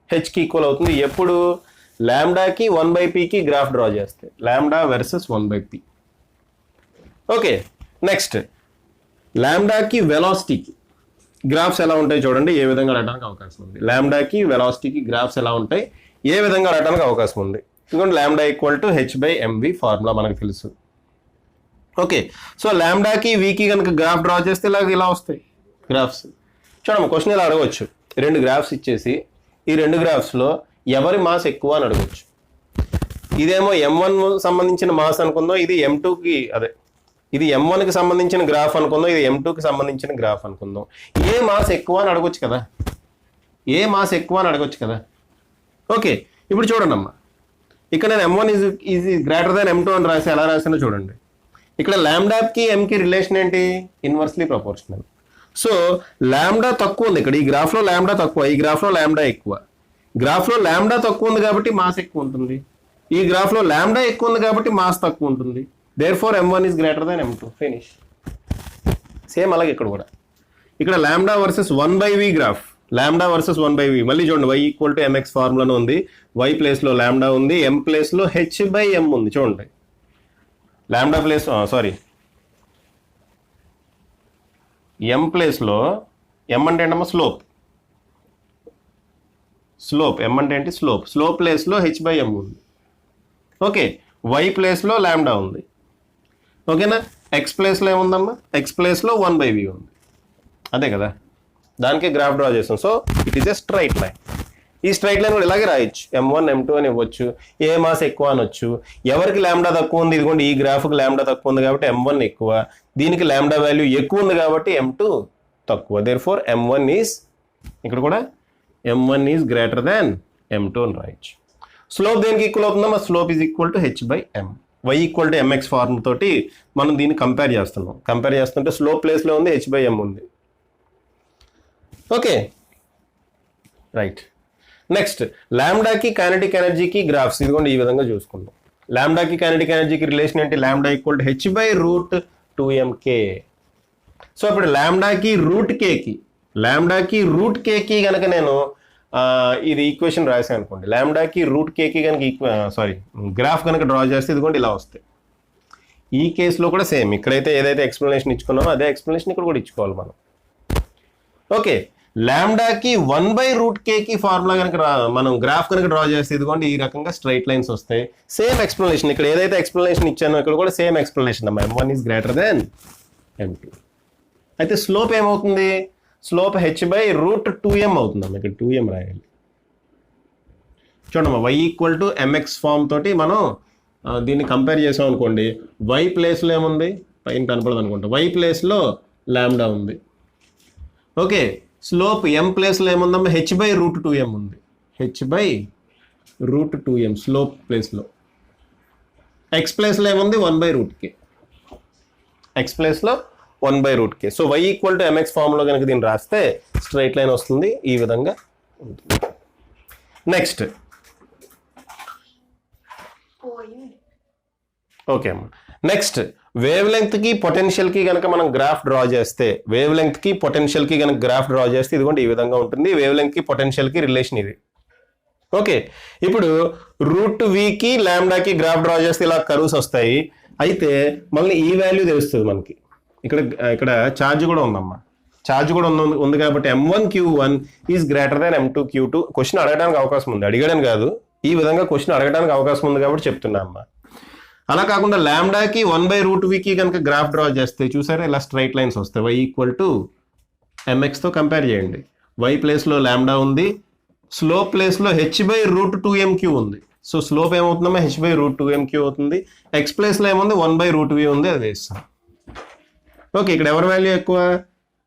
హెచ్కి ఈక్వల్ అవుతుంది. ఎప్పుడు లాంబ్డాకి 1/pకి గ్రాఫ్ డ్రా చేస్తే, lambda versus 1/p. Okay, next లాంబ్డాకి వెలాసిటీకి గ్రాఫ్స్ ఎలా ఉంటాయి చూడండి, ఏ విధంగా రావడానికి అవకాశం ఉంది. లాంబ్డాకి వెలాసిటీకి గ్రాఫ్స్ ఎలా ఉంటాయి, ఏ విధంగా రావడానికి అవకాశం ఉంది. ఎందుకంటే lambda equal to h/mv formula మనకు తెలుసు. ఓకే, సో లాంబ్డాకి వీకి కనుక గ్రాఫ్ డ్రా చేస్తే ఇలా వస్తాయి గ్రాఫ్స్. చూడమ్మా, క్వశ్చన్ ఇలా అడగవచ్చు. 2 గ్రాఫ్స్ ఇచ్చేసి ఈ 2 గ్రాఫ్స్లో ఎవరి మాస్ ఎక్కువ అని అడగవచ్చు. ఇదేమో m1 సంబంధించిన మాస్ అనుకుందాం, ఇది m2కి ఇది m1కి సంబంధించిన గ్రాఫ్ అనుకుందాం, ఇది m2కి సంబంధించిన గ్రాఫ్ అనుకుందాం. ఏ మాస్ ఎక్కువ అని అడగొచ్చు కదా, ఏ మాస్ ఎక్కువ అని అడగొచ్చు కదా. ఓకే, ఇప్పుడు చూడండి అమ్మా, ఇక్కడ నేను m1 is greater than m2 అని రాసి ఎలా రాసానో చూడండి. ఇక్కడ లాంబ్డాకి mకి రిలేషన్ ఏంటి, ఇన్వర్స్లీ ప్రపోర్షనల్. సో లాంబ్డా తక్కువ ఉంది ఇక్కడ, ఈ గ్రాఫ్లో లాంబ్డా తక్కువ, ఈ గ్రాఫ్లో లాంబ్డా ఎక్కువ. గ్రాఫ్లో ల్యాండా తక్కువ ఉంది కాబట్టి మాస్ ఎక్కువ ఉంటుంది, ఈ గ్రాఫ్లో ల్యాండా ఎక్కువ ఉంది కాబట్టి మాస్ తక్కువ ఉంటుంది. Therefore m1 is greater than m2. Finish. Same అలాగే ఇక్కడ కూడా, ఇక్కడ ల్యాండా వర్సెస్ 1/v గ్రాఫ్, ల్యాండా వర్సెస్ 1/v. మళ్ళీ చూడండి, y ఈక్వల్ టు mx ఫార్ములాలో ఉంది, y ప్లేస్లో ల్యాండా ఉంది, m ప్లేస్లో h/m ఉంది. చూడండి, ల్యాండా ప్లేస్ m ప్లేస్లో m అంటే ఏంటమ్మా స్లోప్, m అంటే ఏంటి స్లోప్ ప్లేస్లో h/m ఉంది. ఓకే, y ప్లేస్లో ల్యాండా ఉంది. ఓకేనా, x ప్లేస్లో ఏముందమ్మా, x ప్లేస్లో 1/v ఉంది. అదే కదా, దానికి గ్రాఫ్ డ్రా చేస్తాం. So it is a straight line. ఈ స్ట్రైట్ లైన్ కూడా ఇలాగే రాయొచ్చు, m1 m2 అని ఇవ్వచ్చు, ఏ మాస్ ఎక్కువ అనొచ్చు. ఎవరికి ల్యాండా తక్కువ ఉంది, ఇదిగోండి ఈ గ్రాఫ్కి ల్యాండా తక్కువ ఉంది కాబట్టి m1 ఎక్కువ, దీనికి ల్యాండా వాల్యూ ఎక్కువ ఉంది కాబట్టి m2 తక్కువ. దేర్ఫోర్ m1 ఈజ్, ఇక్కడ కూడా m1 is greater than m2 అని రాయొచ్చు. స్లోప్ దేనికి ఈక్వల్ అవుతుందమ్మా, slope is equal to h/m. y equal to mx form తోటి మనం దీన్ని కంపేర్ చేస్తున్నాం. కంపేర్ చేస్తుంటే స్లోప్ ప్లేస్లో ఉంది, h/m ఉంది. Okay, right. నెక్స్ట్, ల్యాండాకి కైనెటిక్ ఎనర్జీకి గ్రాఫ్స్ ఇదిగోండి ఈ విధంగా చూసుకుందాం. ల్యాండాకి కైనెటిక్ ఎనర్జీకి రిలేషన్ ఏంటి, lambda equal to h/√2mk. So ఇప్పుడు ల్యాండాకి రూట్ కేకి కనుక నేను ఇది ఈక్వేషన్ రాశాను అనుకోండి, ల్యాండాకి రూట్ కేకి కనుక గ్రాఫ్ కనుక డ్రా చేస్తే ఇదిగోండి ఇలా వస్తాయి. ఈ కేసులో కూడా సేమ్, ఇక్కడైతే ఏదైతే ఎక్స్ప్లెనేషన్ ఇచ్చుకున్నామో అదే ఎక్స్ప్లెనేషన్ ఇక్కడ కూడా ఇచ్చుకోవాలి మనం. ఓకే, ల్యాండాకి 1/√k ఫార్ములా కనుక మనం గ్రాఫ్ కనుక డ్రా చేస్తే ఇదిగోండి ఈ రకంగా స్ట్రైట్ లైన్స్ వస్తాయి. సేమ్ ఎక్స్ప్లెనేషన్, ఇక్కడ ఏదైతే ఎక్స్ప్లెనేషన్ ఇచ్చానో ఇక్కడ కూడా సేమ్ ఎక్స్ప్లెనేషన్ అమ్మా, m1 is greater than m2. అయితే స్లోప్ ఏమవుతుంది, స్లోప్ h/√2m అవుతుందమ్మా, ఇక్కడ 2m రాయాలి. చూడమ్మా, y equal to mx form తోటి మనం దీన్ని కంపేర్ చేసాం అనుకోండి, y ప్లేస్లో ఏముంది, పైన కనపడదు అనుకుంటా, y ప్లేస్లో ల్యాండా ఉంది. ఓకే, స్లోప్ m ప్లేస్లో ఏముందమ్మా, h/√2m ఉంది, h/√2m స్లోప్ ప్లేస్లో. x ప్లేస్లో ఏముంది, 1/√k, x ప్లేస్లో 1/√k. So y equal to mx ఫార్ములో కనుక దీన్ని రాస్తే స్ట్రైట్ లైన్ వస్తుంది, ఈ విధంగా ఉంటుంది. నెక్స్ట్, ఓకే అమ్మా, నెక్స్ట్ వేవ్ లెంగ్త్కి పొటెన్షియల్కి కనుక మనం గ్రాఫ్ డ్రా చేస్తే, ఇదిగోండి ఈ విధంగా ఉంటుంది. వేవ్ లెంగ్త్కి పొటెన్షియల్కి రిలేషన్ ఇది. ఓకే, ఇప్పుడు √v ల్యాండాకి గ్రాఫ్ డ్రా చేస్తే ఇలా కర్వ్స్ వస్తాయి. అయితే మళ్ళీ ఈ వాల్యూ తెలుస్తుంది మనకి, ఇక్కడ ఛార్జ్ కూడా ఉందమ్మా, ఉంది కాబట్టి m1 q1 is greater than m2 q2. Question అడగడానికి అవకాశం ఉంది, అడిగాడని కాదు, ఈ విధంగా క్వశ్చన్ అడగడానికి అవకాశం ఉంది కాబట్టి చెప్తున్నా అమ్మా. అలా కాకుండా ల్యాండాకి 1/√v కనుక గ్రాఫ్ డ్రా చేస్తే చూసారా ఇలా స్ట్రైట్ లైన్స్ వస్తాయి. y ఈక్వల్ టు mxతో కంపేర్ చేయండి, y ప్లేస్లో ల్యాండా ఉంది, స్లోప్ ప్లేస్లో h/√2mq ఉంది. సో స్లోప్ ఏమవుతుందమ్మా, h/√2mq అవుతుంది. x ప్లేస్లో ఏముంది, 1/√v ఉంది, అది వేస్తాం. ఓకే, ఇక్కడ ఎవరి వాల్యూ ఎక్కువ,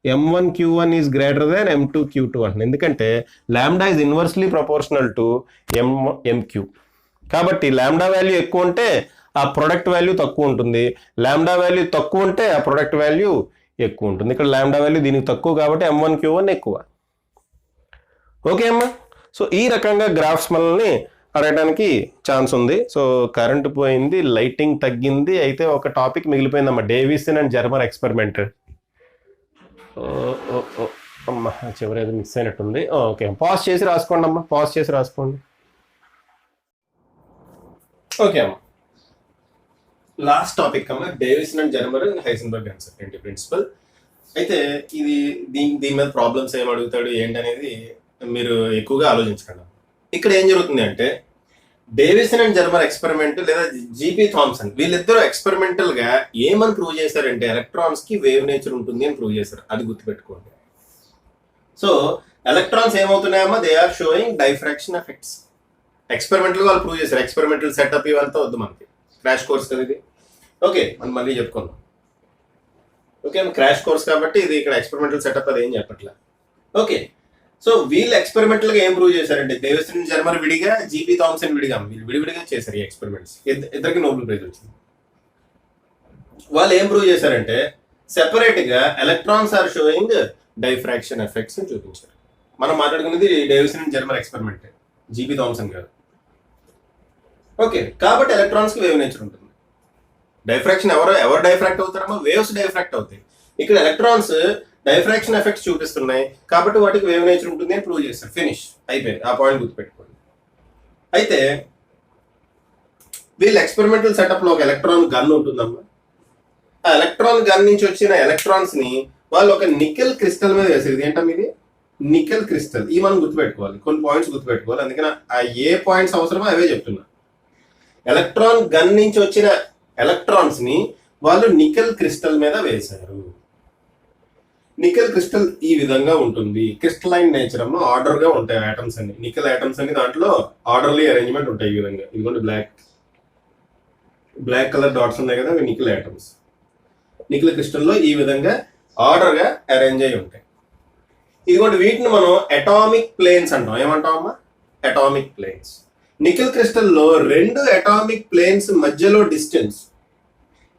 m1 q1 is greater than m2 q2 అంటుంది. ఎందుకంటే ల్యాండా is inversely proportional to mq. కాబట్టి ల్యాండా వాల్యూ ఎక్కువ ఉంటే ఆ ప్రొడక్ట్ వాల్యూ తక్కువ ఉంటుంది, ల్యాండా వాల్యూ తక్కువ ఉంటే ఆ ప్రొడక్ట్ వాల్యూ ఎక్కువ ఉంటుంది. ఇక్కడ ల్యాండా వాల్యూ దీనికి తక్కువ కాబట్టి m1 q1 ఎక్కువ. ఓకే అమ్మా, సో ఈ రకంగా గ్రాఫ్స్ మనల్ని అడగడానికి ఛాన్స్ ఉంది. సో కరెంట్ పోయింది, లైటింగ్ తగ్గింది, అయితే ఒక టాపిక్ మిగిలిపోయిందమ్మా, డేవిసన్ అండ్ జర్మర్ ఎక్స్పెరిమెంట్. అమ్మా చివరి ఏదో మిస్ అయినట్టుంది. ఓకే, పాజ్ చేసి రాసుకోండి అమ్మా, ఓకే అమ్మా, లాస్ట్ టాపిక్ అమ్మా, Davisson and Germer and Heisenberg uncertainty principle. అయితే ఇది దీని మీద ప్రాబ్లమ్స్ ఏం అడుగుతాడు ఏంటనేది మీరు ఎక్కువగా ఆలోచించకండి. ఇక్కడ ఏం జరుగుతుంది అంటే డేవిసన్ అండ్ జర్మర్ ఎక్స్పెరిమెంట్ లేదా జీపీ థామ్సన్ వీళ్ళిద్దరూ ఎక్స్పెరిమెంటల్ గా ఏమని ప్రూవ్ చేశారంటే ఎలక్ట్రాన్స్ కి వేవ్ నేచర్ ఉంటుంది అని ప్రూవ్ చేశారు. అది గుర్తుపెట్టుకోండి. సో ఎలక్ట్రాన్స్ ఏమవుతున్నాయమ్మా, they are showing diffraction effects. Experimental వాళ్ళు ప్రూవ్ చేశారు. ఎక్స్పెరిమెంటల్ సెటప్ ఇవంతా వద్దు మనకి, క్రాష్ కోర్స్ కదా ఇది. ఓకే, మనం మళ్ళీ చెప్పుకుందాం. ఓకే, క్రాష్ కోర్స్ కాబట్టి ఇది ఇక్కడ ఎక్స్పెరిమెంటల్ సెటప్ అది ఏం చెప్పట్లే. ఓకే, సో వీళ్ళు ఎక్స్పెరిమెంటల్ గా ఏం ప్రూవ్ చేశారంటే డేవిసన్ జర్మర్ విడిగా, జీపీ థామ్సన్ విడిగా, వీళ్ళు విడివిడిగా చేశారు ఈ ఎక్స్పెరిమెంట్స్. ఇద్దరికి నోబెల్ ప్రైజ్ వచ్చింది. వాళ్ళు ఏం ప్రూవ్ చేశారంటే సెపరేట్ గా electrons are showing diffraction effects అని చూపించారు. మనం మాట్లాడుకున్నది Davisson and Germer experiment. G B Thomson గారు. ఓకే, కాబట్టి ఎలక్ట్రాన్స్ కి వేవ్ నేచర్ ఉంటుంది. డైఫ్రాక్షన్ ఎవరు డైఫ్రాక్ట్ అవుతారమ్మా? వేవ్స్ డైఫ్రాక్ట్ అవుతాయి. ఇక్కడ ఎలక్ట్రాన్స్ డైఫ్రాక్షన్ ఎఫెక్ట్స్ చూపిస్తున్నాయి కాబట్టి వాటికి వేవ్ నేచర్ ఉంటుంది అని ప్రూవ్ చేస్తారు. ఫినిష్ అయిపోయింది, ఆ పాయింట్ గుర్తుపెట్టుకోండి. అయితే వీళ్ళ ఎక్స్పెరిమెంటల్ సెటప్ లో ఒక ఎలక్ట్రాన్ గన్ ఉంటుందమ్మా. ఆ ఎలక్ట్రాన్ గన్ నుంచి వచ్చిన ఎలక్ట్రాన్స్ ని వాళ్ళు ఒక నికెల్ క్రిస్టల్ మీద వేసేది. ఏంటమ్మా ఇది? Nickel crystal. ఈ మనం గుర్తుపెట్టుకోవాలి, కొన్ని పాయింట్స్ గుర్తుపెట్టుకోవాలి. అందుకని ఆ ఏ పాయింట్స్ అవసరమో అవే చెప్తున్నా. ఎలక్ట్రాన్ గన్ నుంచి వచ్చిన ఎలక్ట్రాన్స్ ని వాళ్ళు నికెల్ క్రిస్టల్ మీద వేశారు. నికెల్ క్రిస్టల్ ఈ విధంగా ఉంటుంది. క్రిస్టలైన్ నేచర్ అమ్మ, ఆర్డర్ గా ఉంటాయి ఆటమ్స్ అన్ని. నికెల్ ఆటమ్స్ అన్ని దాంట్లో ఆర్డర్లీ అరేంజ్మెంట్ ఉంటాయి ఈ విధంగా. ఇదిగోండి బ్లాక్ కలర్ డాట్స్ ఉన్నాయి కదా, అవి నికెల్ ఆటమ్స్. నికెల్ క్రిస్టల్ లో ఈ విధంగా ఆర్డర్ గా అరేంజ్ అయి ఉంటాయి. ఇదిగోండి వీటిని మనం అటామిక్ ప్లేన్స్ అంటాం. ఏమంటాం అమ్మా? Atomic planes. నికెల్ క్రిస్టల్ లో రెండు అటామిక్ ప్లేన్స్ మధ్యలో డిస్టెన్స్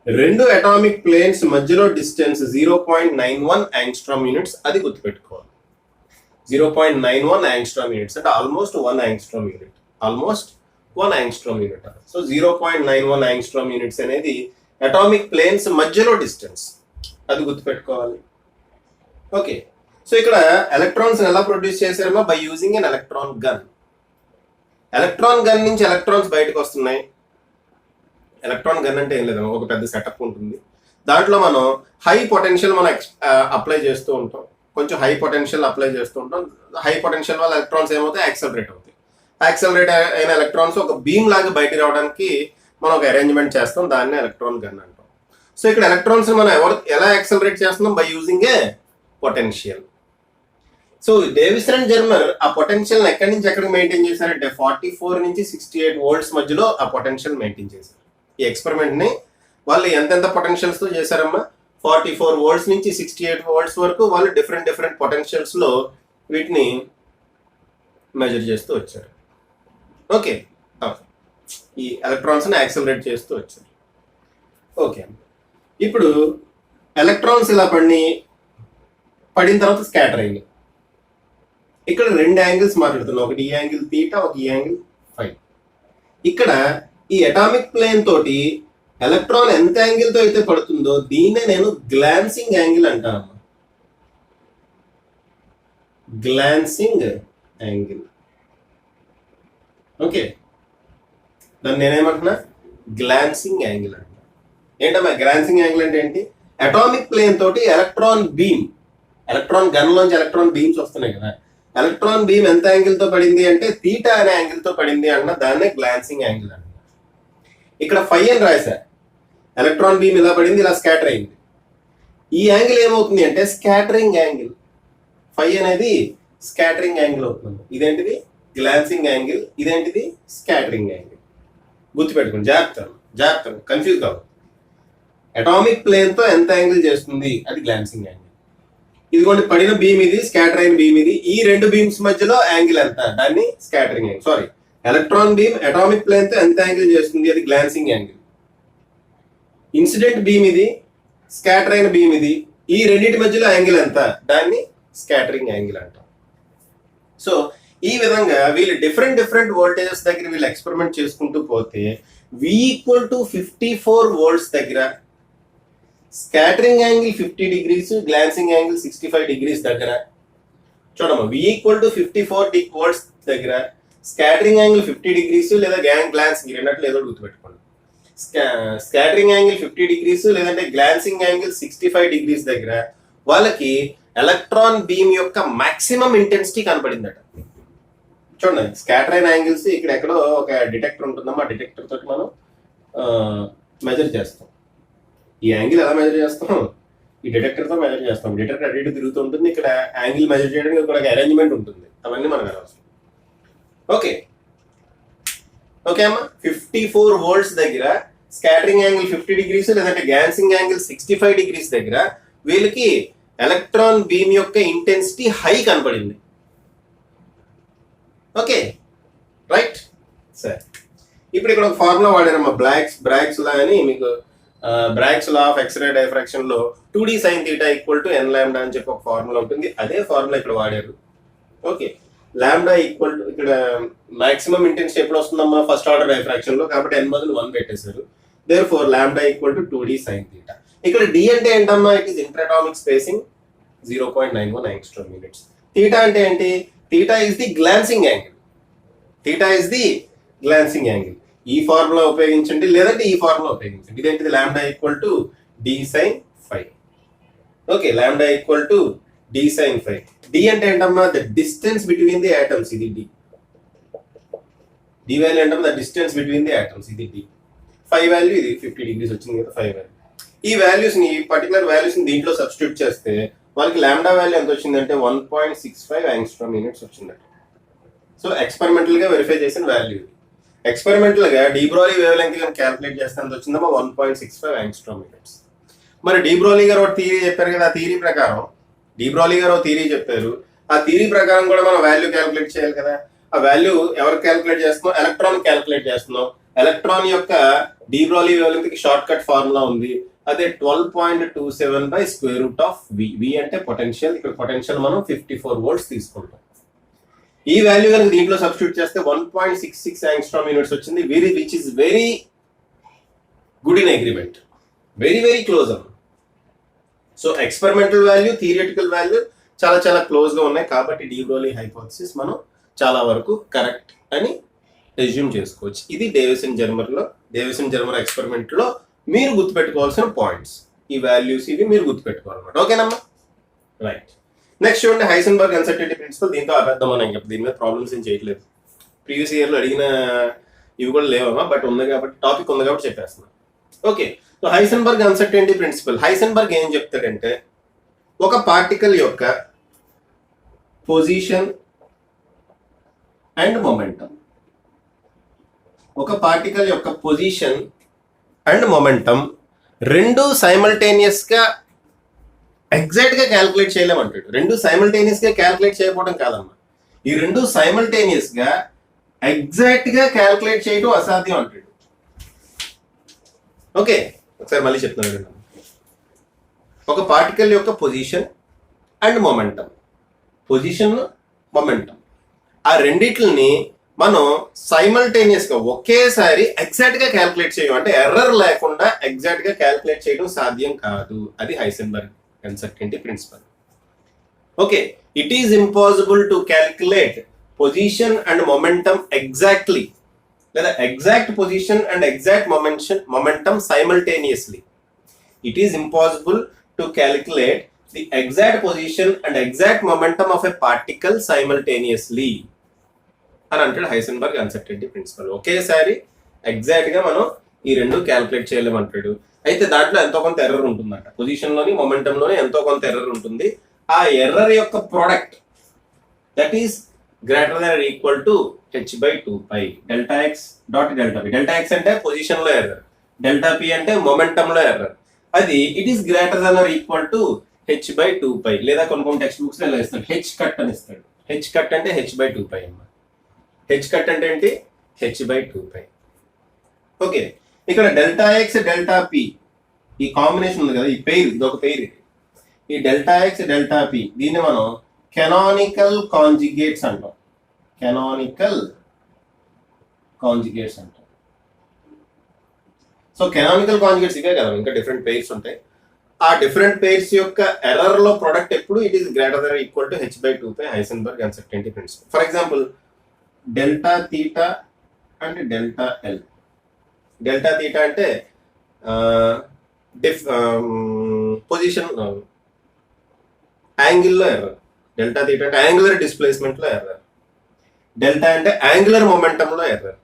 0.91 యాంగ్స్ట్రామ్ యూనిట్స్. అది గుర్తుపెట్టుకోవాలి. 0.91 యాంగ్స్ట్రామ్ యూనిట్స్ అంటే almost 1 angstrom unit. So 0.91 angstrom units అనేది అటామిక్ ప్లేన్స్ మధ్యలో డిస్టెన్స్. అది గుర్తుపెట్టుకోవాలి. ఓకే, సో ఇక్కడ ఎలక్ట్రాన్స్ ఎలా ప్రొడ్యూస్ చేశారమ్మా? By using an electron gun. Electron gun నుంచి ఎలక్ట్రాన్స్ బయటకు వస్తున్నాయి. ఎలక్ట్రాన్ గన్ అంటే ఏం లేదు, ఒక పెద్ద సెటప్ ఉంటుంది. దాంట్లో మనం హై పొటెన్షియల్ మనం అప్లై చేస్తూ ఉంటాం. కొంచెం హై పొటెన్షియల్ అప్లై చేస్తూ ఉంటాం. హై పొటెన్షియల్ వల్ల ఎలక్ట్రాన్స్ ఏమవుతాయి? యాక్సలరేట్ అవుతాయి. యాక్సలరేట్ అయిన ఎలక్ట్రాన్స్ ఒక బీమ్ లాగా బయటకు రావడానికి మనం ఒక అరేంజ్మెంట్ చేస్తాం. దాన్ని ఎలక్ట్రాన్ గన్ అంటాం. సో ఇక్కడ ఎలక్ట్రాన్స్ మనం ఎలా యాక్సలరేట్ చేస్తున్నాం? By using a potential. So Davidson and Germer ఆ పొటెన్షియల్ ఎక్కడి నుంచి ఎక్కడికి మెయింటైన్ చేశారంటే 44 నుంచి 68 వోల్ట్స్ మధ్యలో ఆ పొటెన్షియల్ మెయింటైన్ చేశారు. ఈ ఎక్స్పెరిమెంట్ ని వాళ్ళు ఎంతెంత పొటెన్షియల్స్ తో చేశారమ్మా? 44 వోల్ట్స్ నుంచి 68 వోల్ట్స్ వరకు వాళ్ళు డిఫరెంట్ పొటెన్షియల్స్ లో వీటిని మెజర్ చేస్తూ వచ్చారు. ఓకే, ఈ ఎలక్ట్రాన్స్ ని యాక్సలరేట్ చేస్తూ వచ్చారు. ఓకే, ఇప్పుడు ఎలక్ట్రాన్స్ ఇలా పడిన తర్వాత స్కాటర్ అయింది. ఇక్కడ రెండు యాంగిల్స్ మాట్లాడుతున్నాం, ఒకటి ఈ యాంగిల్ తీటా, ఒక ఈ యాంగిల్ ఫై. ఇక్కడ ఈ అటామిక్ ప్లేన్ తోటి ఎలక్ట్రాన్ ఎంత యాంగిల్ తో అయితే పడుతుందో దీన్నే నేను గ్లాన్సింగ్ యాంగిల్ అంటాను. Glancing angle. ఓకే, దాన్ని నేనేమంటున్నా? గ్లాన్సింగ్ యాంగిల్ అంట. ఏంటమ్మా గ్లాన్సింగ్ యాంగిల్ అంటే ఏంటి? అటామిక్ ప్లేన్ తోటి ఎలక్ట్రాన్ గన్ లోంచి ఎలక్ట్రాన్ బీమ్స్ వస్తున్నాయి కదా, ఎలక్ట్రాన్ బీమ్ ఎంత యాంగిల్ తో పడింది అంటే తీటా అనే యాంగిల్ తో పడింది అన్న దాన్నే గ్లాన్సింగ్ యాంగిల్ అంట. ఇక్కడ ఫై అని రాశా. ఎలక్ట్రాన్ బీమ్ ఇలా పడింది, ఇలా స్కాటర్ అయింది. ఈ యాంగిల్ ఏమవుతుంది అంటే స్కాటరింగ్ యాంగిల్. ఫై అనేది స్కాటరింగ్ యాంగిల్ అవుతుంది. ఇదేంటిది? Glancing angle. ఇదేంటిది? Scattering angle. గుర్తుపెట్టుకోండి, జాగ్రత్త కన్ఫ్యూజ్ కాదు. అటామిక్ ప్లేన్ తో ఎంత యాంగిల్ చేస్తుంది? అది గ్లాన్సింగ్ యాంగిల్. ఇదిగోండి పడిన బీమ్ ఇది, స్కాటర్ అయిన బీమ్ ఇది. ఈ రెండు బీమ్స్ మధ్యలో యాంగిల్ ఎంత? దాన్ని scattering angle. Sorry, electron beam atomic plane తో ఎంత యాంగిల్ చేస్తుంది? అది గ్లాన్సింగ్ యాంగిల్. ఇన్సిడెంట్ బీమ్ ఇది, స్కాటర్ అయిన బీమ్ ఇది. ఈ రెండింటి మధ్యలో యాంగిల్ ఎంత? దాన్ని స్కాటరింగ్ యాంగిల్ అంటాం. సో ఈ విధంగా వీళ్ళు డిఫరెంట్ వోల్టేజెస్ దగ్గర వీళ్ళు ఎక్స్పెరిమెంట్ చేసుకుంటూ పోతే V=54 వోల్ట్స్ దగ్గర scattering angle 50 degrees, glancing angle 65 degrees దగ్గర చూడమ్మా. V=54 వోల్ట్స్ దగ్గర స్కాటరింగ్ యాంగిల్ 50 డిగ్రీస్ లేదా గ్లాన్సింగ్ రెండట్లు ఏదో గుర్తుపెట్టుకోండి. స్కాటరింగ్ యాంగిల్ 50 డిగ్రీస్ లేదంటే గ్లాన్సింగ్ యాంగిల్ 65 డిగ్రీస్ దగ్గర వాళ్ళకి ఎలక్ట్రాన్ బీమ్ యొక్క మాక్సిమం ఇంటెన్సిటీ కనపడిందట. చూడండి, స్కాటర్ అయిన యాంగిల్స్ ఇక్కడ ఎక్కడో ఒక డిటెక్టర్ ఉంటుందమ్మా. ఆ డిటెక్టర్ తోటి మనం మెజర్ చేస్తాం. ఈ యాంగిల్ ఎలా మెజర్ చేస్తాం? ఈ డిటెక్టర్ తో మెజర్ చేస్తాం. డిటెక్టర్ అటు ఇటు తిరుగుతూ ఉంటుంది. ఇక్కడ యాంగిల్ మెజర్ చేయడానికి ఒక అరేంజ్మెంట్ ఉంటుంది. అవన్నీ మనకు అనవసరం. ఓకే అమ్మా, 54 వోల్ట్స్ దగ్గర స్కాటరింగ్ యాంగిల్ 50 డిగ్రీస్ లేదంటే గ్లాన్సింగ్ యాంగిల్ 65 డిగ్రీస్ దగ్గర వీళ్ళకి ఎలక్ట్రాన్ బీమ్ యొక్క ఇంటెన్సిటీ హై కనపడింది. ఓకే రైట్ సరే. ఇప్పుడు ఇక్కడ ఒక ఫార్ములా వాడారమ్మా, బ్రాగ్స్ లా అని. మీకు Bragg's law of X-ray diffraction లో 2d sin θ = n λ అని చెప్పి ఒక ఫార్ములా ఉంటుంది. అదే ఫార్ములా ఇక్కడ వాడారు. ఓకే, లాంబ్డా ఈక్వల్ టు ఇక్కడ మాక్సిమం ఇంటెన్సిటీ ఎప్పుడు వస్తుందమ్మా ఫస్ట్ ఆర్డర్ డైఫ్రాక్షన్ లో, కాబట్టి n బదులు 1 పెట్టేశారు. Therefore lambda equal to 2d sin theta. ఇక్కడ d అంటే ఏంటమ్మా, it is interatomic spacing 0.91 angstrom units. theta అంటే ఏంటి, theta is the glancing angle. theta is the glancing angle. ఈ ఫార్ములా ఉపయోగించండి లేదంటే ఈ ఫార్ములా ఉపయోగించండి. ఇదేంటిది, lambda equal to d sin phi. Okay, lambda equal to d sin phi. d అంటే ఏంటమ్మా, the distance between the atoms, ఇది d. d value ఏంటమ్మా, the distance between the atoms, ఇది d. phi వాల్యూ ఇది 50 degrees వచ్చింది కదా, phi value. ఈ values ని, ఈ పర్టికులర్ వాల్యూస్ ని దీంట్లో సబ్స్టిట్యూట్ చేస్తే వాళ్ళకి లాంబ్డా వాల్యూ ఎంత వచ్చిందంటే 1.65 angstrom units వచ్చిందట. సో ఎక్స్పెరిమెంటల్ గా వెరిఫై చేసిన వాల్యూ. ఎక్స్పెరిమెంటల్ గా డి బ్రోలీ వేవ్ లెంగ్త్ గా క్యాలిక్యులేట్ చేస్తే ఎంత వచ్చిందమ్మా, 1.65 angstrom units. మరి డి బ్రోలీ గారు ఒక థియరీ చెప్పారు కదా, ఆ థియరీ ప్రకారం డి బ్రోలీ గారు ఒక థియరీ చెప్పారు, ఆ థియరీ ప్రకారం కూడా మనం వాల్యూ క్యాలిక్యులేట్ చేయాలి కదా. ఆ వాల్యూ ఎవరు క్యాలిక్యులేట్ చేస్తున్నాం, ఎలక్ట్రాన్ క్యాలిక్యులేట్ చేస్తున్నాం. ఎలక్ట్రాన్ యొక్క డి బ్రోలీ వేవ్ లెంగ్త్ కి షార్ట్ కట్ ఫార్ములా ఉంది, అదే 12.27 by square root of v. v అంటే పొటెన్షియల్, ఇక్కడ పొటెన్షియల్ మనం 54 volts తీసుకుంటాం. ఈ వాల్యూ కనుక దీంట్లో సబ్స్టిట్యూట్ చేస్తే 1.66 angstrom units వచ్చింది, which is very good in agreement, very very close అన్న. So experimental value, theoretical value చాలా చాలా క్లోజ్ గా ఉన్నాయి, కాబట్టి డి బ్రోలీ హైపోథసిస్ మనం చాలా వరకు కరెక్ట్ అని అస్యూమ్ చేసుకోవచ్చు. ఇది డేవిసన్ జెర్మర్ ఎక్స్పెరిమెంట్ లో మీరు గుర్తుపెట్టుకోవాల్సిన పాయింట్స్, ఈ వాల్యూస్ ఇవి మీరు గుర్తుపెట్టుకోవాలన్నమాట. ఓకేనమ్మా, రైట్. నెక్స్ట్ చూడండి, హైసెన్బర్గ్ అన్సర్టెనిటీ ప్రిన్సిపల్. దీంతో అబద్ధం అని చెప్పి దీని మీద ప్రాబ్లమ్స్ ఏం చేయట్లేదు. ప్రీవియస్ ఇయర్ లో అడిగిన ఇవి కూడా లేవమ్మా, బట్ ఉంది కాబట్టి, టాపిక్ ఉంది కాబట్టి చెప్పేస్తున్నా. Okay, so Heisenberg uncertainty principle. Heisenberg ఏం చెప్తాడంటే, ఒక పార్టికల్ యొక్క పొజిషన్ అండ్ మొమెంటం, ఒక పార్టికల్ యొక్క పొజిషన్ అండ్ మొమెంటం రెండు సైమల్టేనియస్ గా ఎగ్జాక్ట్ గా క్యాల్కులేట్ చేయలేమంటాడు. రెండు సైమల్టేనియస్ గా క్యాల్కులేట్ చేయకపోవడం కాదమ్మా, ఈ రెండు సైమల్టేనియస్ గా ఎగ్జాక్ట్ గా క్యాల్కులేట్ చేయడం అసాధ్యం అంటాడు. ఓకే, ఒకసారి మళ్ళీ చెప్తున్నాను. ఒక పార్టికల్ యొక్క position and momentum, position momentum, ఆ రెండిట్లని మనం సైమల్టేనియస్ గా ఒకేసారి ఎగ్జాక్ట్ గా క్యాల్కులేట్ చేయడం, అంటే ఎర్రర్ లేకుండా ఎగ్జాక్ట్ గా క్యాల్కులేట్ చేయడం సాధ్యం కాదు. అది Heisenberg uncertainty principle. Okay, it is impossible to calculate position and momentum exactly, లేదా exact position and exact momentum simultaneously. It is impossible to calculate the exact position and exact momentum of a particle simultaneously అని అంటాడు Heisenberg uncertainty principle. ఒకేసారి exact గా మనం ఈ రెండు calculate చేయలేమంటాడు. అయితే దాంట్లో ఎంతో కొంత ఎర్రర్ ఉంటుందంట, పొజిషన్ లోని మొమెంటం లోని ఎంతో కొంత ఎర్రర్ ఉంటుంది. ఆ ఎర్రర్ యొక్క product that is greater than or equal to h/2π delta X dot delta P. Delta X అంటే పొజిషన్ లో ఎర్రర్, డెల్టా పి అంటే మొమెంటం లో ఎర్రర్. అది it is greater than or equal to h/2π, లేదా కొన్ని text books లో ఇస్తాడు H cut అని ఇస్తాడు. హెచ్ కట్ అంటే h/2π అమ్మా. హెచ్ కట్ అంటే ఏంటి, h/2π. ఓకే, ఇక్కడ డెల్టా ఎక్స్ డెల్టా పి ఈ కాంబినేషన్ ఉంది కదా, ఈ పెయిర్, ఇది ఒక పెయిర్. ఈ డెల్టా ఎక్స్ డెల్టా పి దీన్ని మనం కెనానికల్ కాంజుగేట్స్ అంటాం. కెనానికల్ కాంజుగేట్స్ అంటాం. సో కెనానికల్ కాంజుగేట్స్ ఇవే కదా, ఇంకా డిఫరెంట్ పెయిర్స్ ఉంటాయి. ఆ డిఫరెంట్ పెయిర్స్ యొక్క ఎర్రర్ లో ప్రొడక్ట్ ఎప్పుడు it is greater than equal to h/2π Heisenberg uncertainty principle. For example delta theta and delta L. Delta theta అంటే పొజిషన్ యాంగిల్లో ఎర్రర్, డెల్టా తీటా అంటే యాంగులర్ డిస్ప్లేస్మెంట్ లో error, delta అంటే angular momentum లో error.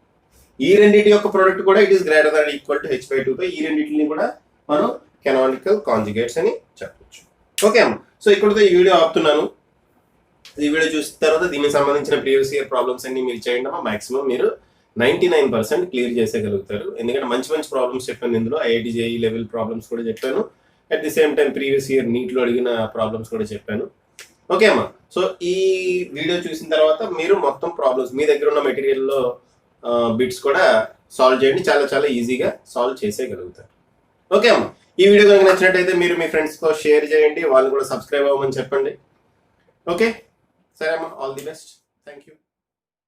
ఈ రెండింటి యొక్క ప్రోడక్ట్ కూడా it is greater than equal to h/2π. ఈ రెండింటిని కూడా మనం కెనానికల్ కాంజుగేట్స్ అని చెప్పొచ్చు. ఓకే అమ్మ, సో ఇక్కడతో ఈ వీడియో ఆపుతున్నాను. ఈ వీడియో చూసిన తర్వాత దీనికి సంబంధించిన ప్రీవియస్ ఇయర్ ప్రాబ్లమ్స్ అన్ని మీరు చేయండి అమ్మా. మాక్సిమం మీరు 99% క్లియర్ చేసేయగలుగుతారు. ఎందుకంటే మంచి మంచి ప్రాబ్లమ్స్ చెప్పాను ఇందులో, ఐఐటి జేఈ లెవెల్ ప్రాబ్లమ్స్ కూడా చెప్పాను. At the same time previous year నీట్లో అడిగిన ప్రాబ్లమ్స్ కూడా చెప్పాను. ఓకే అమ్మా, సో ఈ వీడియో చూసిన తర్వాత మీరు మొత్తం ప్రాబ్లమ్స్ మీ దగ్గర ఉన్న మెటీరియల్లో బిట్స్ కూడా సాల్వ్ చేయండి. చాలా చాలా ఈజీగా సాల్వ్ చేసేయగలుగుతారు. ఓకే అమ్మా, ఈ వీడియో కనుక నచ్చినట్టయితే మీరు మీ ఫ్రెండ్స్తో షేర్ చేయండి, వాళ్ళు కూడా సబ్స్క్రైబ్ అవ్వమని చెప్పండి. ఓకే, సరే అమ్మా, all the best. Thank you.